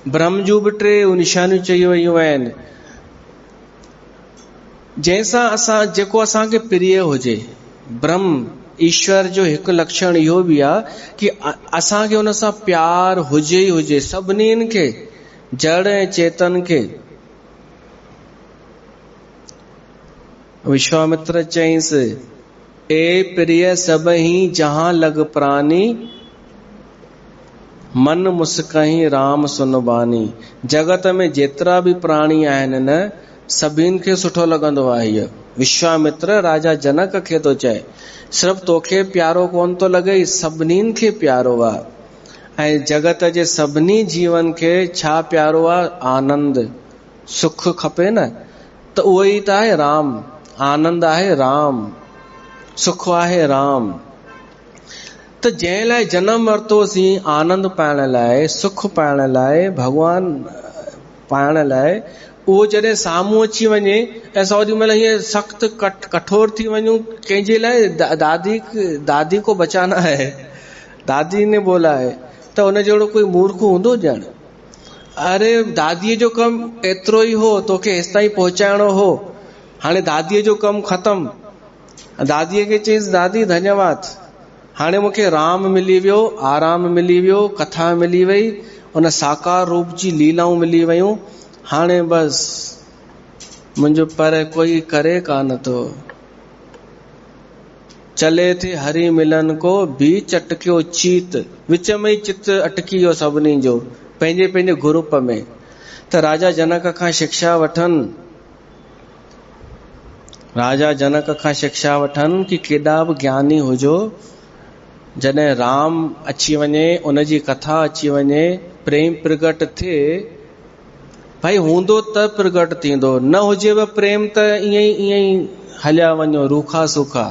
ब्रह्म जूं बि 3 निशानियूं चई वयूं आहिनि, जंहिंसां असां जेको असांखे प्रिय हुजे। ब्रह्म ईश्वर जो हिकु लक्षण इहो बि आहे कि असांखे हुन सां प्यार हुजे ई हुजे, सभिनीनि खे, जड़ ऐं चेतन खे। विश्वामित्र चईंसि, ए प्रिय सबही जहां लग प्राणी, मन मुस्कही राम सुनबानी। जगत में जेतिरा बि प्राणी आहिनि न, सभिनि खे सुठो लॻंदो आहे। इहो विश्वामित्र राजा जनक खे थो चए, सिर्फ़ु तोखे प्यारो कोन थो लॻे, सभिनीनि खे प्यारो आहे। ऐं जगत जे सभिनी जीवन खे छा प्यारो आहे? आनंद, सुख खपे न, त उहो ई त आहे राम। आनंद आहे राम, सुख आहे राम। त जंहिं लाइ जनम वरितोसीं, आनंद पाइण लाइ, सुख पाइण लाइ, भगवान पाइण लाइ, उहो जॾहिं साम्हूं अची वञे ऐं सौदी महिल हीअं सख़्त कठोर थी वञूं कंहिंजे लाइ, दादी को बचाना है, दादी ने बोला है, त उन जहिड़ो कोई मूर्ख हूंदो ॼण? अरे दादीअ जो कमु एतिरो ई हो, तोखे हेसि ताईं पहुचाइणो हो, हाणे दादीअ जो कमु ख़तमु। दादीअ खे चईसि, दादी धन्यवाद, हाणे मूंखे राम मिली वियो, आराम मिली वियो, कथा मिली वई, उन साकार रूप जी लीलाऊं मिली वयूं, हाणे बस मुंहिंजो पर कोई करे कान थो। चले थे हरि मिलन को भी चटकियो चीत, विच में ई चित अटकी वियो सभिनी जो, पंहिंजे पंहिंजे ग्रुप में। त राजा जनक खां शिक्षा वठनि, राजा जनक खां शिक्षा वठनि कि केॾा बि ज्ञानी हुजो, जॾहिं राम अची वञे, उनजी कथा अची वञे, प्रेम प्रगट थिए, भाई हूंदो त प्रगट थींदो, न हुजेव प्रेम त ईअं ई हलिया वञो रूखा सूखा।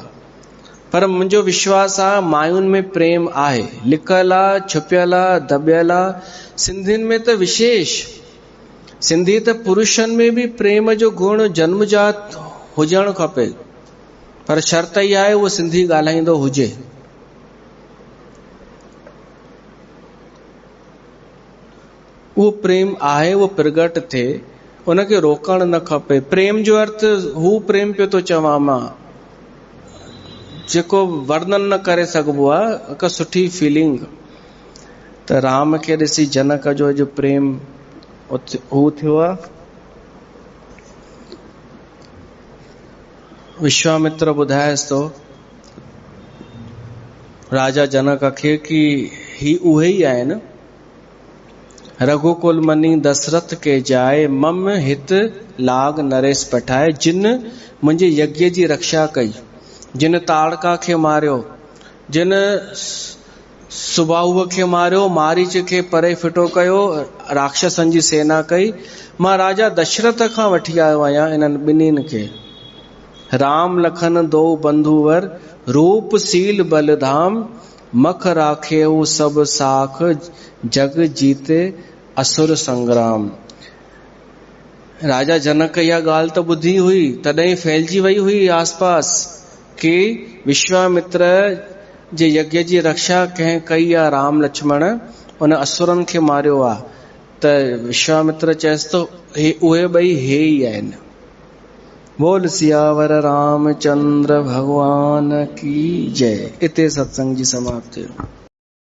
पर मुंहिंजो विश्वास आहे मायुनि में प्रेम आहे, लिकल आहे, छुपियल आहे, दबियल आहे। सिंधियुनि में त विशेष, सिंधी त पुरुषनि में बि प्रेम जो गुण जन्मजात हुजणु खपे, पर शर्त ई आहे उहो सिंधी ॻाल्हाईंदो हुजे। उहो प्रेम आहे, उहो प्रगट थिए, उनखे रोकणु न खपे। प्रेम जो अर्थ हू प्रेम पियो थो चवां मां, जेको वर्णन न करे सघिबो आहे, हिकु सुठी फीलिंग। त राम खे ॾिसी जनक जो प्रेम हू थियो आहे। विश्वामित्र ॿुधाएसि थो राजा जनक खे कि ही उहे ई आहिनि रघुकुल मनी दशरथ के जाए मम हित लाग नरेश पठाए, जिन मुंहिंजे यज्ञ जी रक्षा कई, जिन ताड़का खे मारियो, जिन सुबाहुअ खे मारियो, मारीच खे परे फिटो कयो, राक्षसनि जी सेना कई। मां राजा दशरथ खां वठी आयो आहियां इन्हनि ॿिन्हिनि खे। राम लखन दो बंधुवर, रूप सील बलधाम, मख राखेऊ सब साख, जग जीते असुर संग्राम। राजा जनक इहा ॻाल्हि त ॿुधी हुई, तॾहिं फैलिजी वई हुई आसपास कि विश्वामित्र जे यज्ञ जी रक्षा कंहिं कई आहे, राम लक्ष्मण उन असुरनि खे मारियो आहे। त विश्वामित्र चएसि थो उहे ॿई हे ई आहिनि। बोल सियावर रामचंद्र भगवान की जय। इते सत्संग जी समाप्ति।